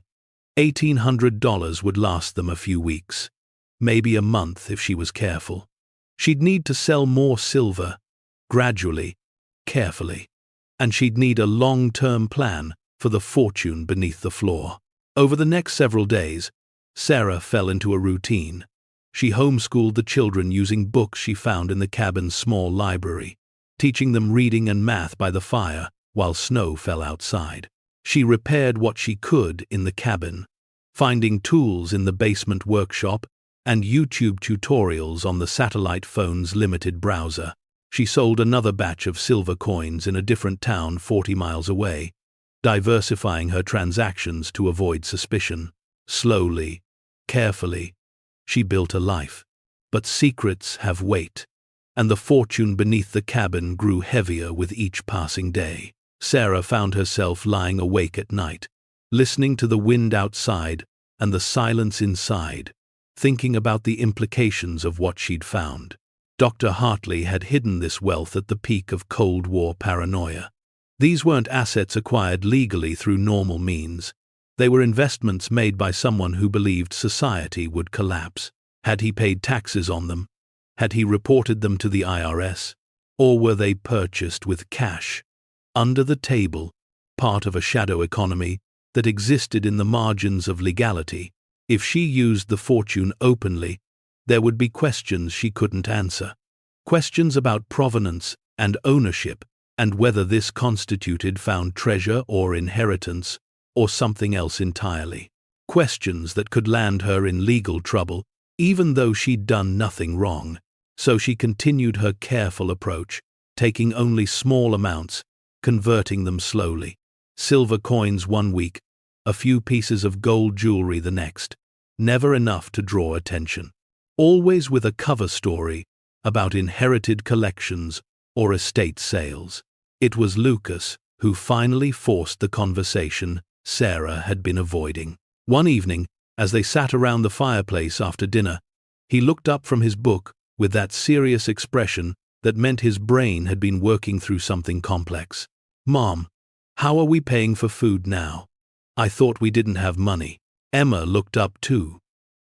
$1,800 would last them a few weeks, maybe a month if she was careful. She'd need to sell more silver, gradually, carefully, and she'd need a long-term plan for the fortune beneath the floor. Over the next several days, Sarah fell into a routine. She homeschooled the children using books she found in the cabin's small library, teaching them reading and math by the fire while snow fell outside. She repaired what she could in the cabin, finding tools in the basement workshop and YouTube tutorials on the satellite phone's limited browser. She sold another batch of silver coins in a different town 40 miles away, diversifying her transactions to avoid suspicion. Slowly, carefully, she built a life. But secrets have weight, and the fortune beneath the cabin grew heavier with each passing day. Sarah found herself lying awake at night, listening to the wind outside and the silence inside, thinking about the implications of what she'd found. Dr. Hartley had hidden this wealth at the peak of Cold War paranoia. These weren't assets acquired legally through normal means. They were investments made by someone who believed society would collapse. Had he paid taxes on them? Had he reported them to the IRS? Or were they purchased with cash, under the table, part of a shadow economy that existed in the margins of legality? If she used the fortune openly, there would be questions she couldn't answer. Questions about provenance and ownership, and whether this constituted found treasure or inheritance, or something else entirely. Questions that could land her in legal trouble, even though she'd done nothing wrong. So she continued her careful approach, taking only small amounts, converting them slowly. Silver coins one week, a few pieces of gold jewelry the next. Never enough to draw attention. Always with a cover story about inherited collections or estate sales. It was Lucas who finally forced the conversation Sarah had been avoiding. One evening, as they sat around the fireplace after dinner, he looked up from his book with that serious expression that meant his brain had been working through something complex. "Mom, how are we paying for food now? I thought we didn't have money." Emma looked up too,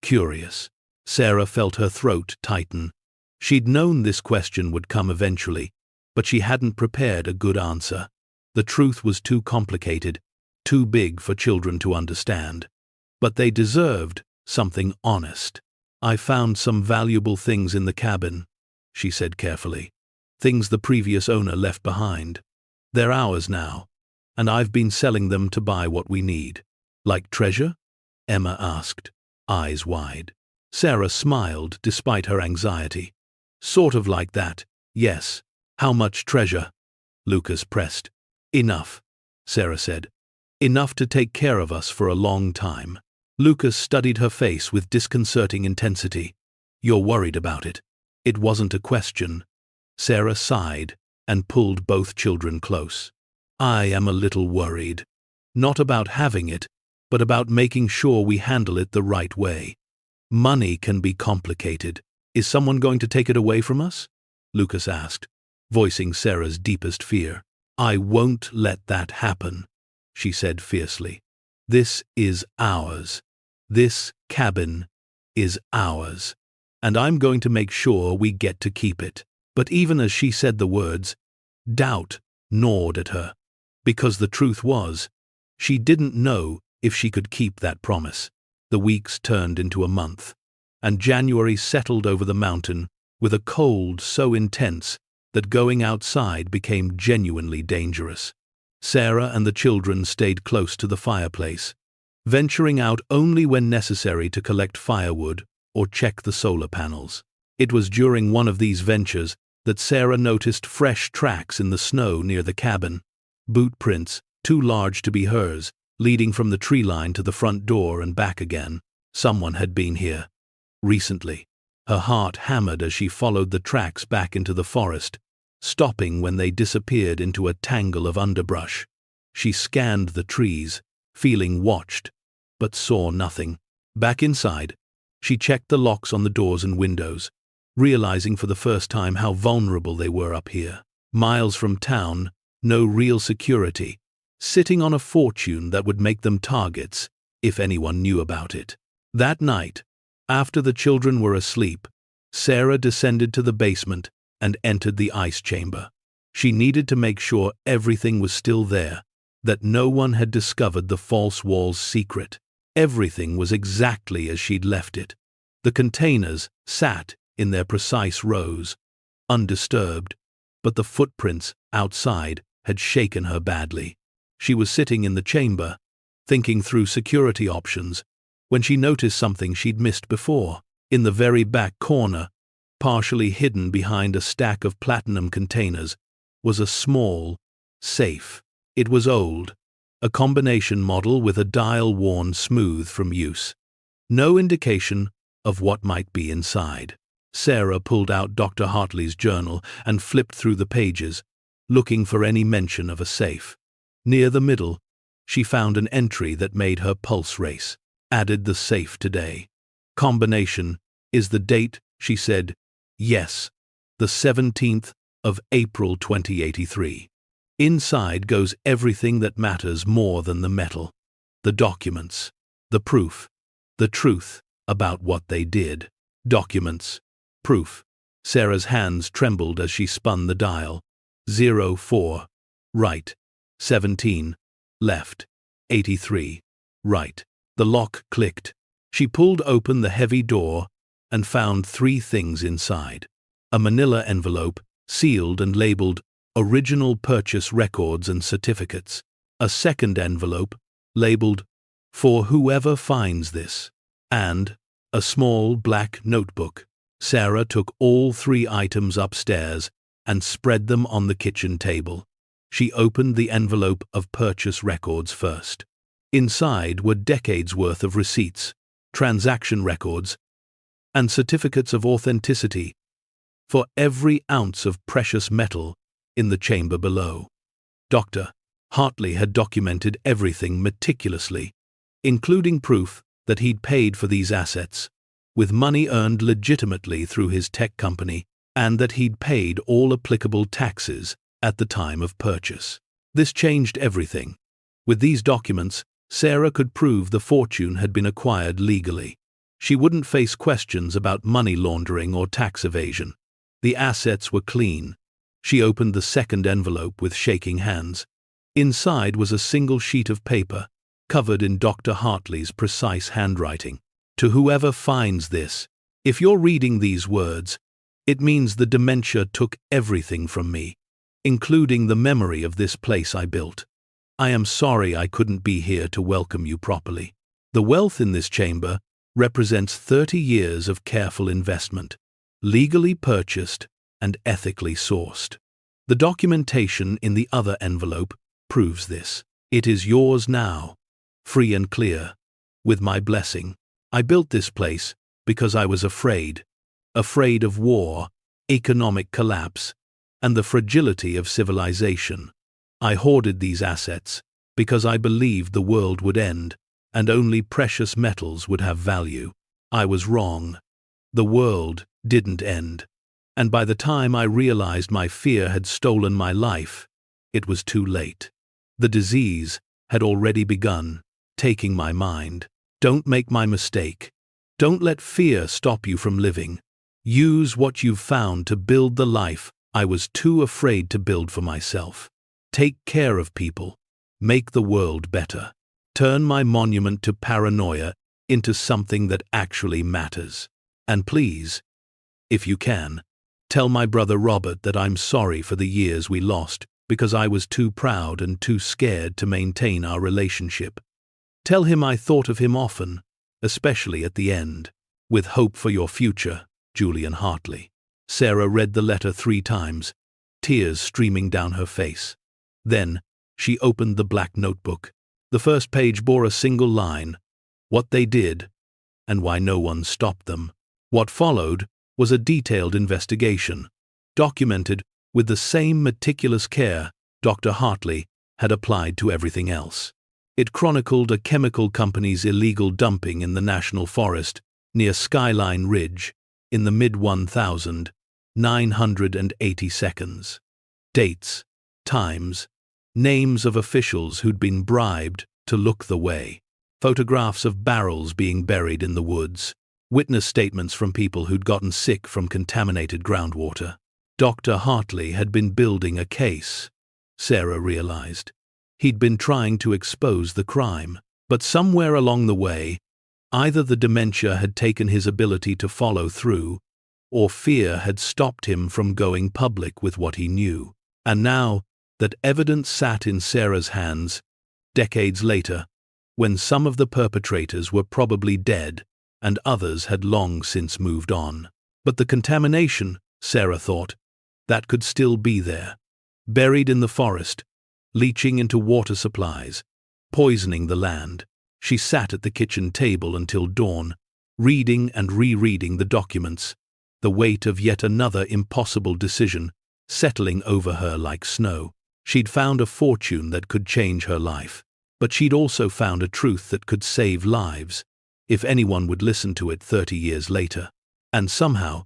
curious. Sarah felt her throat tighten. She'd known this question would come eventually, but she hadn't prepared a good answer. The truth was too complicated, too big for children to understand. But they deserved something honest. "I found some valuable things in the cabin," she said carefully. "Things the previous owner left behind. They're ours now, and I've been selling them to buy what we need." "Like treasure?" Emma asked, eyes wide. Sarah smiled despite her anxiety. "Sort of like that, yes." "How much treasure?" Lucas pressed. "Enough," Sarah said. "Enough to take care of us for a long time." Lucas studied her face with disconcerting intensity. "You're worried about it." It wasn't a question. Sarah sighed and pulled both children close. "I am a little worried. Not about having it, but about making sure we handle it the right way. Money can be complicated. Is someone going to take it away from us? Lucas asked, voicing Sarah's deepest fear. I won't let that happen, she said fiercely. This is ours. This cabin is ours. And I'm going to make sure we get to keep it. But even as she said the words, doubt gnawed at her. Because the truth was, she didn't know if she could keep that promise. The weeks turned into a month, and January settled over the mountain with a cold so intense that going outside became genuinely dangerous. Sarah and the children stayed close to the fireplace, venturing out only when necessary to collect firewood or check the solar panels. It was during one of these ventures that Sarah noticed fresh tracks in the snow near the cabin, boot prints, too large to be hers, leading from the tree line to the front door and back again. Someone had been here recently. Her heart hammered as she followed the tracks back into the forest, stopping when they disappeared into a tangle of underbrush. She scanned the trees, feeling watched, but saw nothing. Back inside, she checked the locks on the doors and windows, realizing for the first time how vulnerable they were up here. Miles from town, no real security, sitting on a fortune that would make them targets if anyone knew about it. That night, after the children were asleep, Sarah descended to the basement and entered the ice chamber. She needed to make sure everything was still there, that no one had discovered the false wall's secret. Everything was exactly as she'd left it. The containers sat in their precise rows, undisturbed, but the footprints outside had shaken her badly. She was sitting in the chamber, thinking through security options, when she noticed something she'd missed before. In the very back corner, partially hidden behind a stack of platinum containers, was a small safe. It was old, a combination model with a dial worn smooth from use. No indication of what might be inside. Sarah pulled out Dr. Hartley's journal and flipped through the pages, looking for any mention of a safe. Near the middle, she found an entry that made her pulse race. Added the safe today. Combination is the date, she said. Yes, the 17th of April 2083. Inside goes everything that matters more than the metal. The documents, the proof, the truth about what they did. Documents, proof. Sarah's hands trembled as she spun the dial. 04, right. 17, left. 83, right. The lock clicked. She pulled open the heavy door and found 3 things inside. A manila envelope, sealed and labeled Original Purchase Records and Certificates. A second envelope, labeled For Whoever Finds This. And a small black notebook. Sarah took all 3 items upstairs and spread them on the kitchen table. She opened the envelope of purchase records first. Inside were decades' worth of receipts, transaction records, and certificates of authenticity for every ounce of precious metal in the chamber below. Dr. Hartley had documented everything meticulously, including proof that he'd paid for these assets, with money earned legitimately through his tech company, and that he'd paid all applicable taxes at the time of purchase. This changed everything. With these documents, Sarah could prove the fortune had been acquired legally. She wouldn't face questions about money laundering or tax evasion. The assets were clean. She opened the second envelope with shaking hands. Inside was a single sheet of paper, covered in Dr. Hartley's precise handwriting. To whoever finds this, if you're reading these words, it means the dementia took everything from me, including the memory of this place I built. I am sorry I couldn't be here to welcome you properly. The wealth in this chamber represents 30 years of careful investment, legally purchased and ethically sourced. The documentation in the other envelope proves this. It is yours now, free and clear, with my blessing. I built this place because I was afraid of war, economic collapse, and the fragility of civilization. I hoarded these assets because I believed the world would end and only precious metals would have value. I was wrong. The world didn't end. And by the time I realized my fear had stolen my life, it was too late. The disease had already begun, taking my mind. Don't make my mistake. Don't let fear stop you from living. Use what you've found to build the life I was too afraid to build for myself. Take care of people. Make the world better. Turn my monument to paranoia into something that actually matters. And please, if you can, tell my brother Robert that I'm sorry for the years we lost because I was too proud and too scared to maintain our relationship. Tell him I thought of him often, especially at the end. With hope for your future, Julian Hartley. Sarah read the letter 3 times, tears streaming down her face. Then, she opened the black notebook. The first page bore a single line: what they did, and why no one stopped them. What followed was a detailed investigation, documented with the same meticulous care Dr. Hartley had applied to everything else. It chronicled a chemical company's illegal dumping in the national forest near Skyline Ridge in the mid-1980s. Dates, times, names of officials who'd been bribed to look the way, photographs of barrels being buried in the woods, witness statements from people who'd gotten sick from contaminated groundwater. Dr. Hartley had been building a case, Sarah realized. He'd been trying to expose the crime, but somewhere along the way, either the dementia had taken his ability to follow through, or fear had stopped him from going public with what he knew. And now that evidence sat in Sarah's hands, decades later, when some of the perpetrators were probably dead and others had long since moved on. But the contamination, Sarah thought, that could still be there, buried in the forest, leaching into water supplies, poisoning the land. She sat at the kitchen table until dawn, reading and rereading the documents, the weight of yet another impossible decision settling over her like snow. She'd found a fortune that could change her life, but she'd also found a truth that could save lives, if anyone would listen to it 30 years later. And somehow,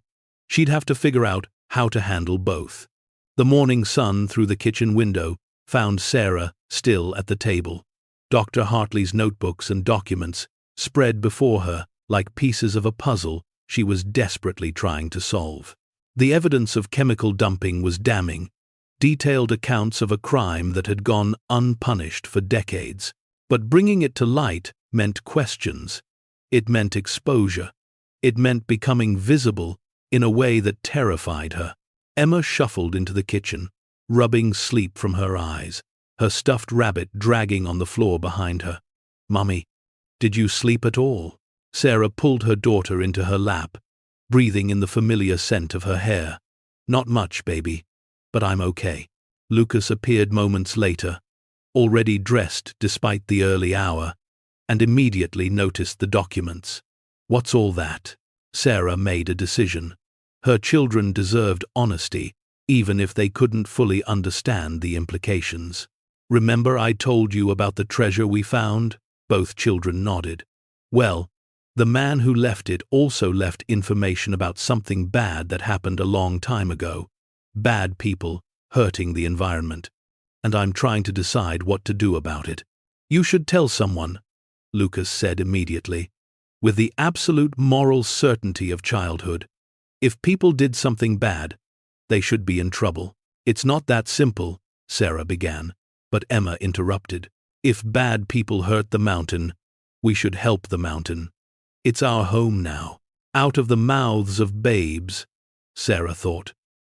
she'd have to figure out how to handle both. The morning sun through the kitchen window found Sarah still at the table. Dr. Hartley's notebooks and documents spread before her like pieces of a puzzle she was desperately trying to solve. The evidence of chemical dumping was damning, detailed accounts of a crime that had gone unpunished for decades. But bringing it to light meant questions. It meant exposure. It meant becoming visible in a way that terrified her. Emma shuffled into the kitchen, rubbing sleep from her eyes, her stuffed rabbit dragging on the floor behind her. "Mummy, did you sleep at all?" Sarah pulled her daughter into her lap, breathing in the familiar scent of her hair. "Not much, baby, but I'm okay." Lucas appeared moments later, already dressed despite the early hour, and immediately noticed the documents. "What's all that?" Sarah made a decision. Her children deserved honesty, even if they couldn't fully understand the implications. "Remember I told you about the treasure we found?" Both children nodded. "Well, the man who left it also left information about something bad that happened a long time ago. Bad people hurting the environment. And I'm trying to decide what to do about it." "You should tell someone," Lucas said immediately, with the absolute moral certainty of childhood. If people did something bad, they should be in trouble. "It's not that simple," Sarah began, but Emma interrupted. "If bad people hurt the mountain, we should help the mountain. It's our home now." Out of the mouths of babes, Sarah thought.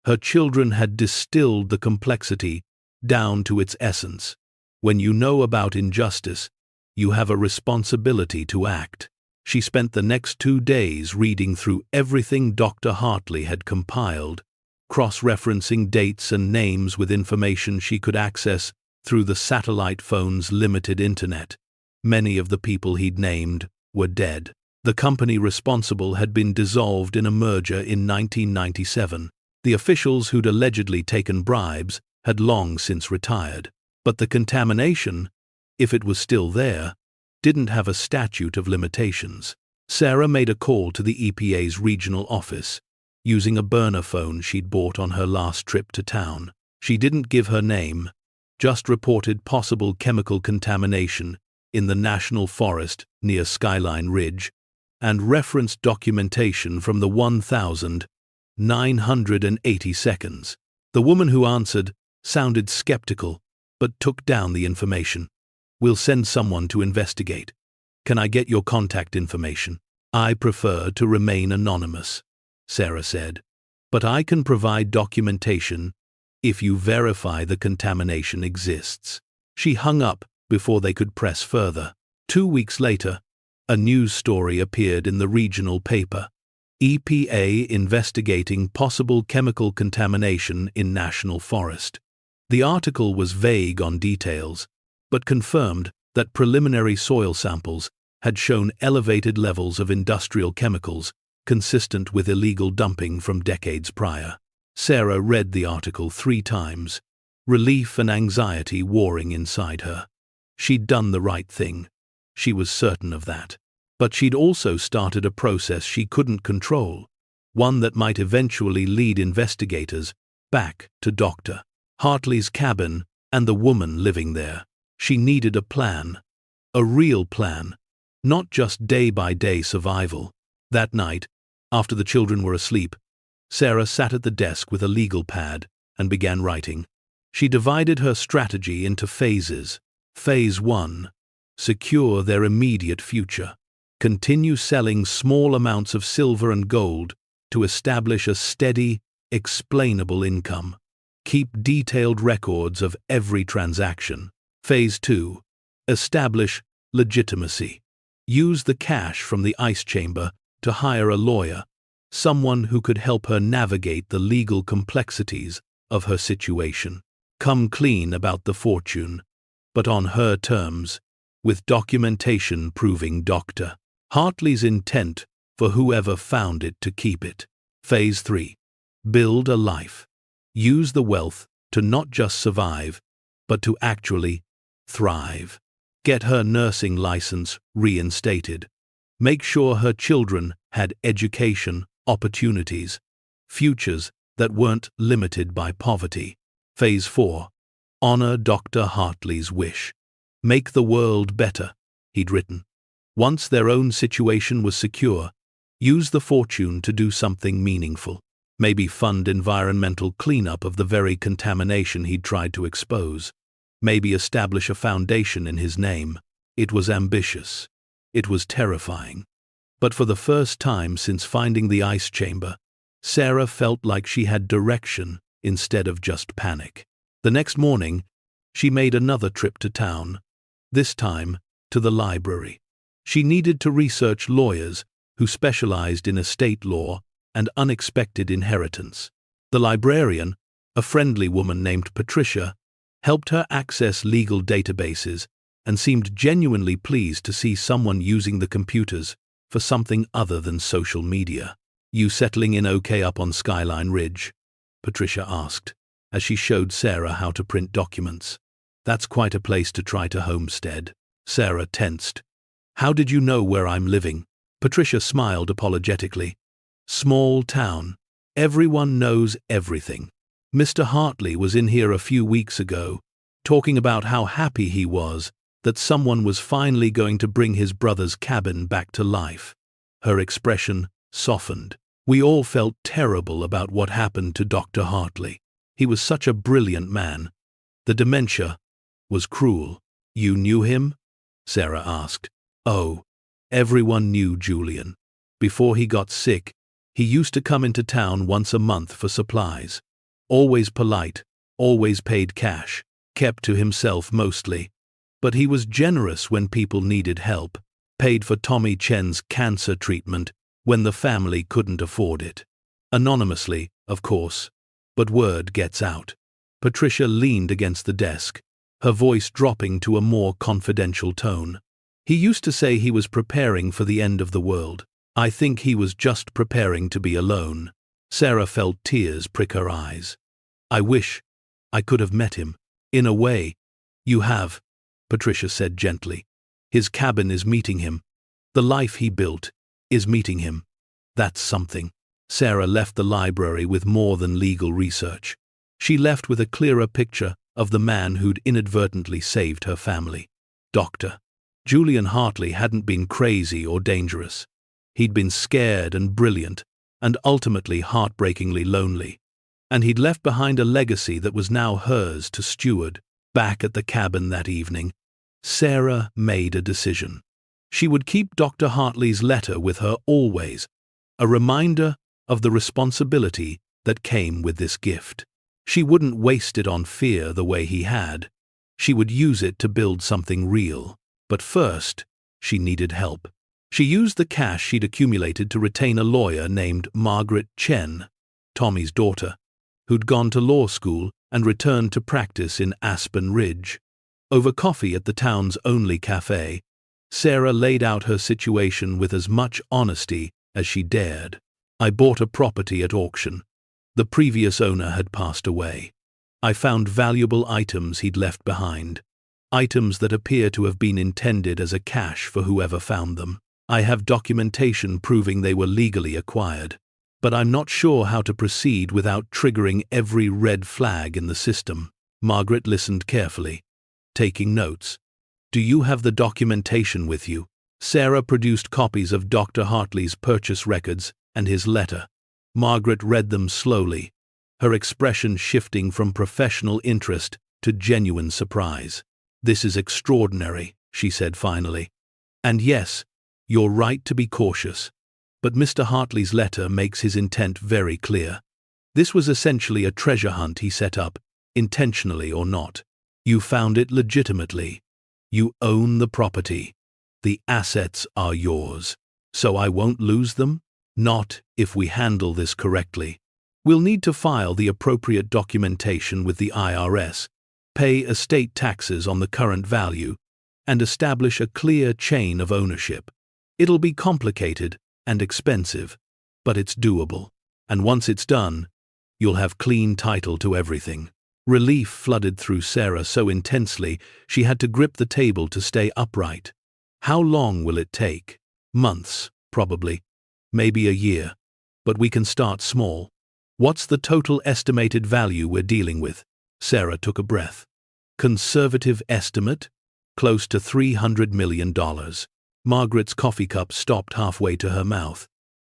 Her children had distilled the complexity down to its essence. When you know about injustice, you have a responsibility to act. She spent the next 2 days reading through everything Dr. Hartley had compiled, cross-referencing dates and names with information she could access through the satellite phone's limited internet. Many of the people he'd named were dead. The company responsible had been dissolved in a merger in 1997. The officials who'd allegedly taken bribes had long since retired. But the contamination, if it was still there, didn't have a statute of limitations. Sarah made a call to the EPA's regional office, using a burner phone she'd bought on her last trip to town. She didn't give her name, just reported possible chemical contamination in the national forest near Skyline Ridge, and referenced documentation from the 1,980 seconds. The woman who answered sounded skeptical, but took down the information. "We'll send someone to investigate. Can I get your contact information?" "I prefer to remain anonymous," Sarah said, "but I can provide documentation if you verify the contamination exists." She hung up before they could press further. 2 weeks later, a news story appeared in the regional paper. EPA investigating possible chemical contamination in national forest. The article was vague on details, but confirmed that preliminary soil samples had shown elevated levels of industrial chemicals consistent with illegal dumping from decades prior. Sarah read the article 3 times, relief and anxiety warring inside her. She'd done the right thing. She was certain of that. But she'd also started a process she couldn't control, one that might eventually lead investigators back to Dr. Hartley's cabin and the woman living there. She needed a plan, a real plan, not just day-by-day survival. That night, after the children were asleep, Sarah sat at the desk with a legal pad and began writing. She divided her strategy into phases. Phase 1. Secure their immediate future. Continue selling small amounts of silver and gold to establish a steady, explainable income. Keep detailed records of every transaction. Phase 2. Establish legitimacy. Use the cash from the ice chamber to hire a lawyer, someone who could help her navigate the legal complexities of her situation. Come clean about the fortune, but on her terms, with documentation proving Dr. Hartley's intent for whoever found it to keep it. Phase 3. Build a life. Use the wealth to not just survive, but to actually thrive. Get her nursing license reinstated. Make sure her children had education, opportunities, futures that weren't limited by poverty. Phase 4. Honor Dr. Hartley's wish. Make the world better, he'd written. Once their own situation was secure, use the fortune to do something meaningful. Maybe fund environmental cleanup of the very contamination he'd tried to expose. Maybe establish a foundation in his name. It was ambitious. It was terrifying. But for the first time since finding the ice chamber, Sarah felt like she had direction instead of just panic. The next morning, she made another trip to town, this time to the library. She needed to research lawyers who specialized in estate law and unexpected inheritance. The librarian, a friendly woman named Patricia, helped her access legal databases and seemed genuinely pleased to see someone using the computers for something other than social media. "You settling in okay up on Skyline Ridge?" Patricia asked, as she showed Sarah how to print documents. "That's quite a place to try to homestead." Sarah tensed. "How did you know where I'm living?" Patricia smiled apologetically. "Small town. Everyone knows everything. Mr. Hartley was in here a few weeks ago, talking about how happy he was that someone was finally going to bring his brother's cabin back to life." Her expression softened. "We all felt terrible about what happened to Dr. Hartley. He was such a brilliant man. The dementia was cruel." "You knew him?" Sarah asked. "Oh, everyone knew Julian. Before he got sick, he used to come into town once a month for supplies. Always polite, always paid cash, kept to himself mostly. But he was generous when people needed help, paid for Tommy Chen's cancer treatment when the family couldn't afford it. Anonymously, of course, but word gets out." Patricia leaned against the desk, her voice dropping to a more confidential tone. "He used to say he was preparing for the end of the world. I think he was just preparing to be alone." Sarah felt tears prick her eyes. "I wish I could have met him." "In a way, you have," Patricia said gently. "His cabin is meeting him. The life he built, is meeting him. That's something. Sarah left the library with more than legal research. She left with a clearer picture of the man who'd inadvertently saved her family. Dr. Julian Hartley hadn't been crazy or dangerous. He'd been scared and brilliant, and ultimately heartbreakingly lonely. And he'd left behind a legacy that was now hers to steward. Back at the cabin that evening, Sarah made a decision. She would keep Dr. Hartley's letter with her always, a reminder of the responsibility that came with this gift. She wouldn't waste it on fear the way he had. She would use it to build something real. But first, she needed help. She used the cash she'd accumulated to retain a lawyer named Margaret Chen, Tommy's daughter, who'd gone to law school and returned to practice in Aspen Ridge. Over coffee at the town's only cafe, Sarah laid out her situation with as much honesty as she dared. I bought a property at auction. The previous owner had passed away. I found valuable items he'd left behind. Items that appear to have been intended as a cash for whoever found them. I have documentation proving they were legally acquired. But I'm not sure how to proceed without triggering every red flag in the system. Margaret listened carefully, taking notes. Do you have the documentation with you? Sarah produced copies of Dr. Hartley's purchase records and his letter. Margaret read them slowly, her expression shifting from professional interest to genuine surprise. This is extraordinary, she said finally. And yes, you're right to be cautious. But Mr. Hartley's letter makes his intent very clear. This was essentially a treasure hunt he set up, intentionally or not. You found it legitimately. You own the property. The assets are yours. So I won't lose them? Not if we handle this correctly. We'll need to file the appropriate documentation with the IRS, pay estate taxes on the current value, and establish a clear chain of ownership. It'll be complicated and expensive, but it's doable. And once it's done, you'll have clean title to everything. Relief flooded through Sarah so intensely she had to grip the table to stay upright. How long will it take? Months, probably. Maybe a year. But we can start small. What's the total estimated value we're dealing with? Sarah took a breath. Conservative estimate? Close to $300 million. Margaret's coffee cup stopped halfway to her mouth.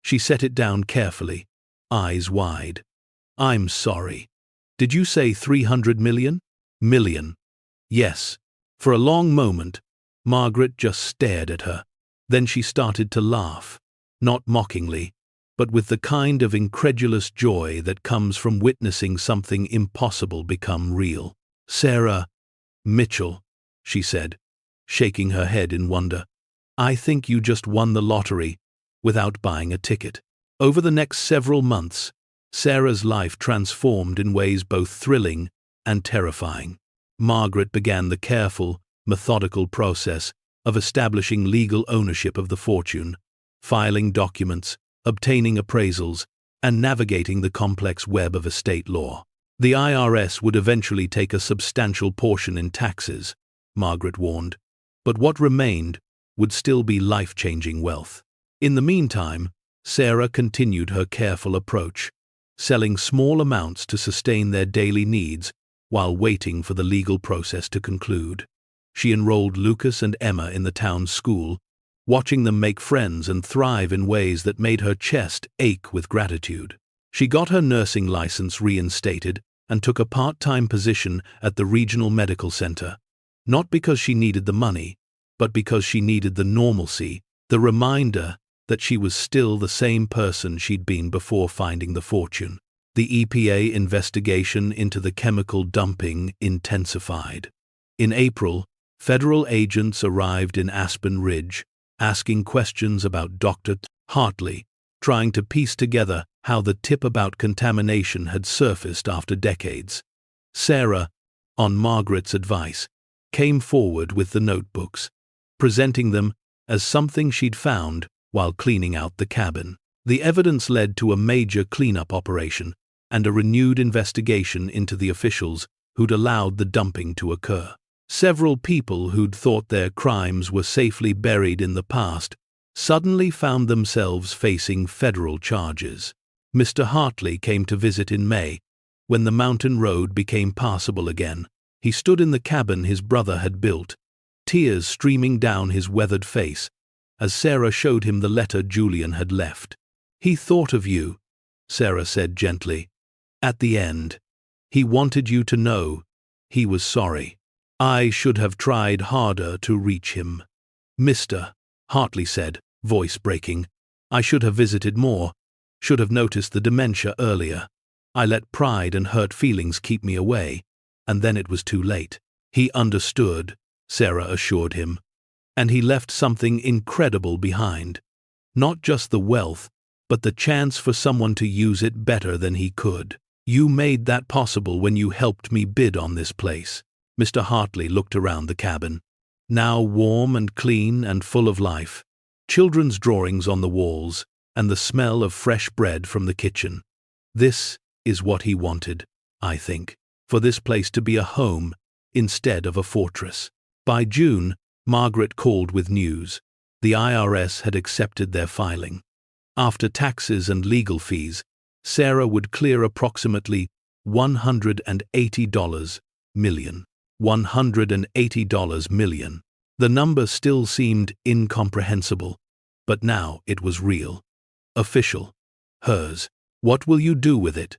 She set it down carefully, eyes wide. I'm sorry. Did you say 300 million? Million. Yes. For a long moment, Margaret just stared at her. Then she started to laugh, not mockingly, but with the kind of incredulous joy that comes from witnessing something impossible become real. Sarah Mitchell, she said, shaking her head in wonder. I think you just won the lottery without buying a ticket. Over the next several months, Sarah's life transformed in ways both thrilling and terrifying. Margaret began the careful, methodical process of establishing legal ownership of the fortune, filing documents, obtaining appraisals, and navigating the complex web of estate law. The IRS would eventually take a substantial portion in taxes, Margaret warned, but what remained would still be life-changing wealth. In the meantime, Sarah continued her careful approach, selling small amounts to sustain their daily needs while waiting for the legal process to conclude. She enrolled Lucas and Emma in the town's school, watching them make friends and thrive in ways that made her chest ache with gratitude. She got her nursing license reinstated and took a part-time position at the regional medical center, not because she needed the money, but because she needed the normalcy, the reminder that she was still the same person she'd been before finding the fortune. The EPA investigation into the chemical dumping intensified. In April, federal agents arrived in Aspen Ridge, asking questions about Dr. Hartley, trying to piece together how the tip about contamination had surfaced after decades. Sarah, on Margaret's advice, came forward with the notebooks, presenting them as something she'd found while cleaning out the cabin. The evidence led to a major cleanup operation and a renewed investigation into the officials who'd allowed the dumping to occur. Several people who'd thought their crimes were safely buried in the past suddenly found themselves facing federal charges. Mr. Hartley came to visit in May, when the mountain road became passable again. He stood in the cabin his brother had built, tears streaming down his weathered face, as Sarah showed him the letter Julian had left. "He thought of you," Sarah said gently. "At the end. He wanted you to know he was sorry. I should have tried harder to reach him." "Mr. Hartley said, voice breaking, "I should have visited more, should have noticed the dementia earlier. I let pride and hurt feelings keep me away, and then it was too late." "He understood," Sarah assured him. "And he left something incredible behind. Not just the wealth, but the chance for someone to use it better than he could. You made that possible when you helped me bid on this place." Mr. Hartley looked around the cabin, now warm and clean and full of life. Children's drawings on the walls, and the smell of fresh bread from the kitchen. "This is what he wanted, I think, for this place to be a home instead of a fortress." By June, Margaret called with news. The IRS had accepted their filing. After taxes and legal fees, Sarah would clear approximately $180 million. $180 million. The number still seemed incomprehensible, but now it was real. Official. Hers. "What will you do with it?"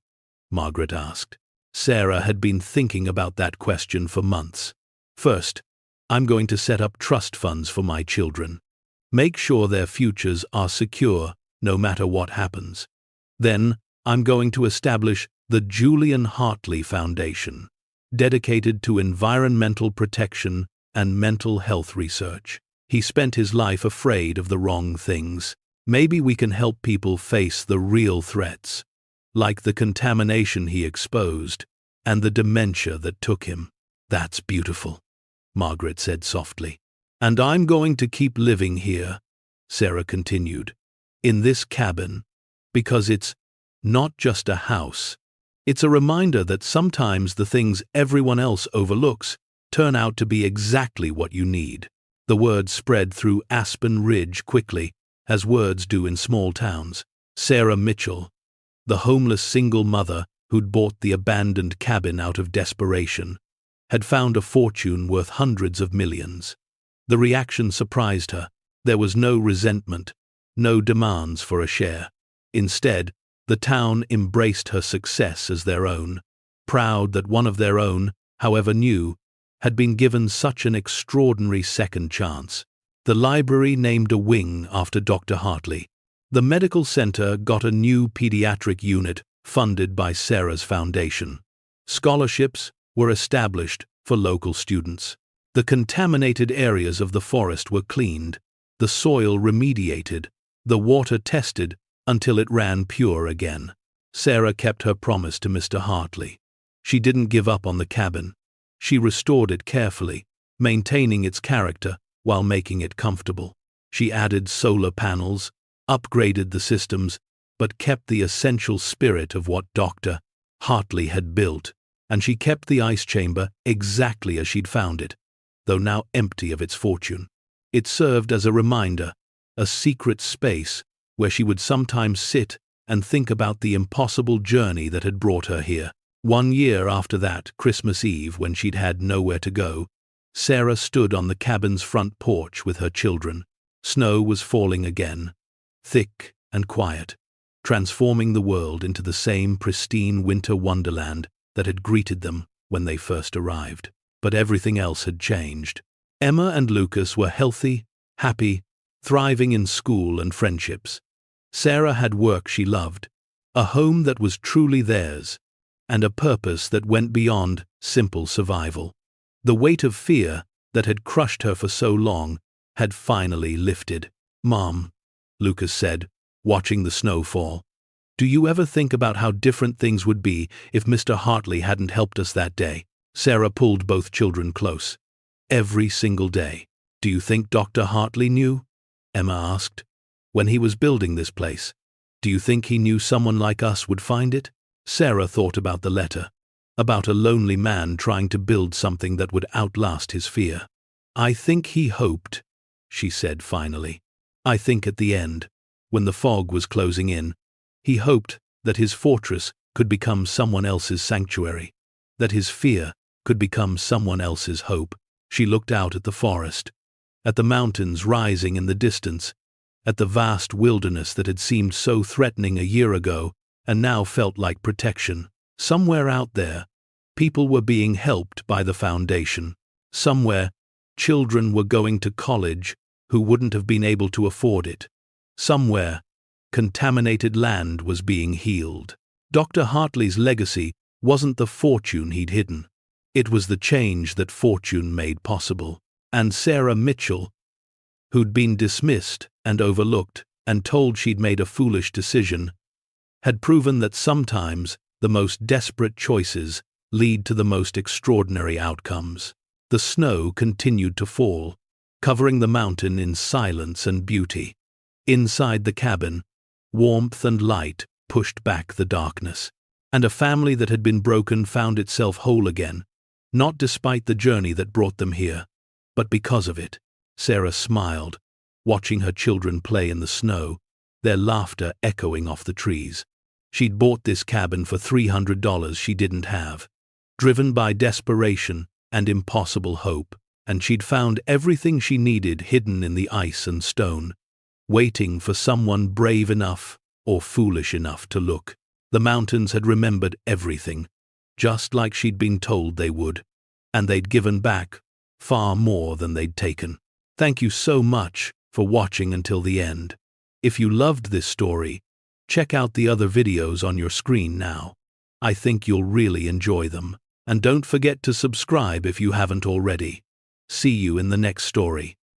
Margaret asked. Sarah had been thinking about that question for months. "First, I'm going to set up trust funds for my children. Make sure their futures are secure no matter what happens. Then, I'm going to establish the Julian Hartley Foundation, dedicated to environmental protection and mental health research. He spent his life afraid of the wrong things. Maybe we can help people face the real threats, like the contamination he exposed and the dementia that took him." "That's beautiful," Margaret said softly. "And I'm going to keep living here," Sarah continued, "in this cabin, because it's not just a house. It's a reminder that sometimes the things everyone else overlooks turn out to be exactly what you need." The word spread through Aspen Ridge quickly, as words do in small towns. Sarah Mitchell, the homeless single mother who'd bought the abandoned cabin out of desperation, had found a fortune worth hundreds of millions. The reaction surprised her. There was no resentment, no demands for a share. Instead, the town embraced her success as their own, proud that one of their own, however new, had been given such an extraordinary second chance. The library named a wing after Dr. Hartley. The medical center got a new pediatric unit funded by Sarah's foundation. Scholarships were established for local students. The contaminated areas of the forest were cleaned, the soil remediated, the water tested until it ran pure again. Sarah kept her promise to Mr. Hartley. She didn't give up on the cabin. She restored it carefully, maintaining its character while making it comfortable. She added solar panels, upgraded the systems, but kept the essential spirit of what Dr. Hartley had built, and she kept the ice chamber exactly as she'd found it, though now empty of its fortune. It served as a reminder, a secret space where she would sometimes sit and think about the impossible journey that had brought her here. 1 year after that, Christmas Eve, when she'd had nowhere to go, Sarah stood on the cabin's front porch with her children. Snow was falling again, thick and quiet, transforming the world into the same pristine winter wonderland that had greeted them when they first arrived. But everything else had changed. Emma and Lucas were healthy, happy, thriving in school and friendships. Sarah had work she loved, a home that was truly theirs, and a purpose that went beyond simple survival. The weight of fear that had crushed her for so long had finally lifted. "Mom," Lucas said, watching the snow fall, "do you ever think about how different things would be if Mr. Hartley hadn't helped us that day?" Sarah pulled both children close. "Every single day." "Do you think Dr. Hartley knew?" Emma asked. "When he was building this place, do you think he knew someone like us would find it?" Sarah thought about the letter, about a lonely man trying to build something that would outlast his fear. "I think he hoped," she said finally. I think at the end, when the fog was closing in, he hoped that his fortress could become someone else's sanctuary, that his fear could become someone else's hope. She looked out at the forest, at the mountains rising in the distance, at the vast wilderness that had seemed so threatening a year ago and now felt like protection. Somewhere out there, people were being helped by the foundation. Somewhere, children were going to college who wouldn't have been able to afford it. Somewhere, contaminated land was being healed. Dr. Hartley's legacy wasn't the fortune he'd hidden. It was the change that fortune made possible. And Sarah Mitchell, who'd been dismissed and overlooked and told she'd made a foolish decision, had proven that sometimes the most desperate choices lead to the most extraordinary outcomes. The snow continued to fall, covering the mountain in silence and beauty. Inside the cabin, warmth and light pushed back the darkness, and a family that had been broken found itself whole again, not despite the journey that brought them here, but because of it. Sarah smiled, watching her children play in the snow, their laughter echoing off the trees. She'd bought this cabin for $300 she didn't have, driven by desperation and impossible hope, and she'd found everything she needed hidden in the ice and stone, waiting for someone brave enough or foolish enough to look. The mountains had remembered everything, just like she'd been told they would, and they'd given back far more than they'd taken. Thank you so much for watching until the end. If you loved this story, check out the other videos on your screen now. I think you'll really enjoy them. And don't forget to subscribe if you haven't already. See you in the next story.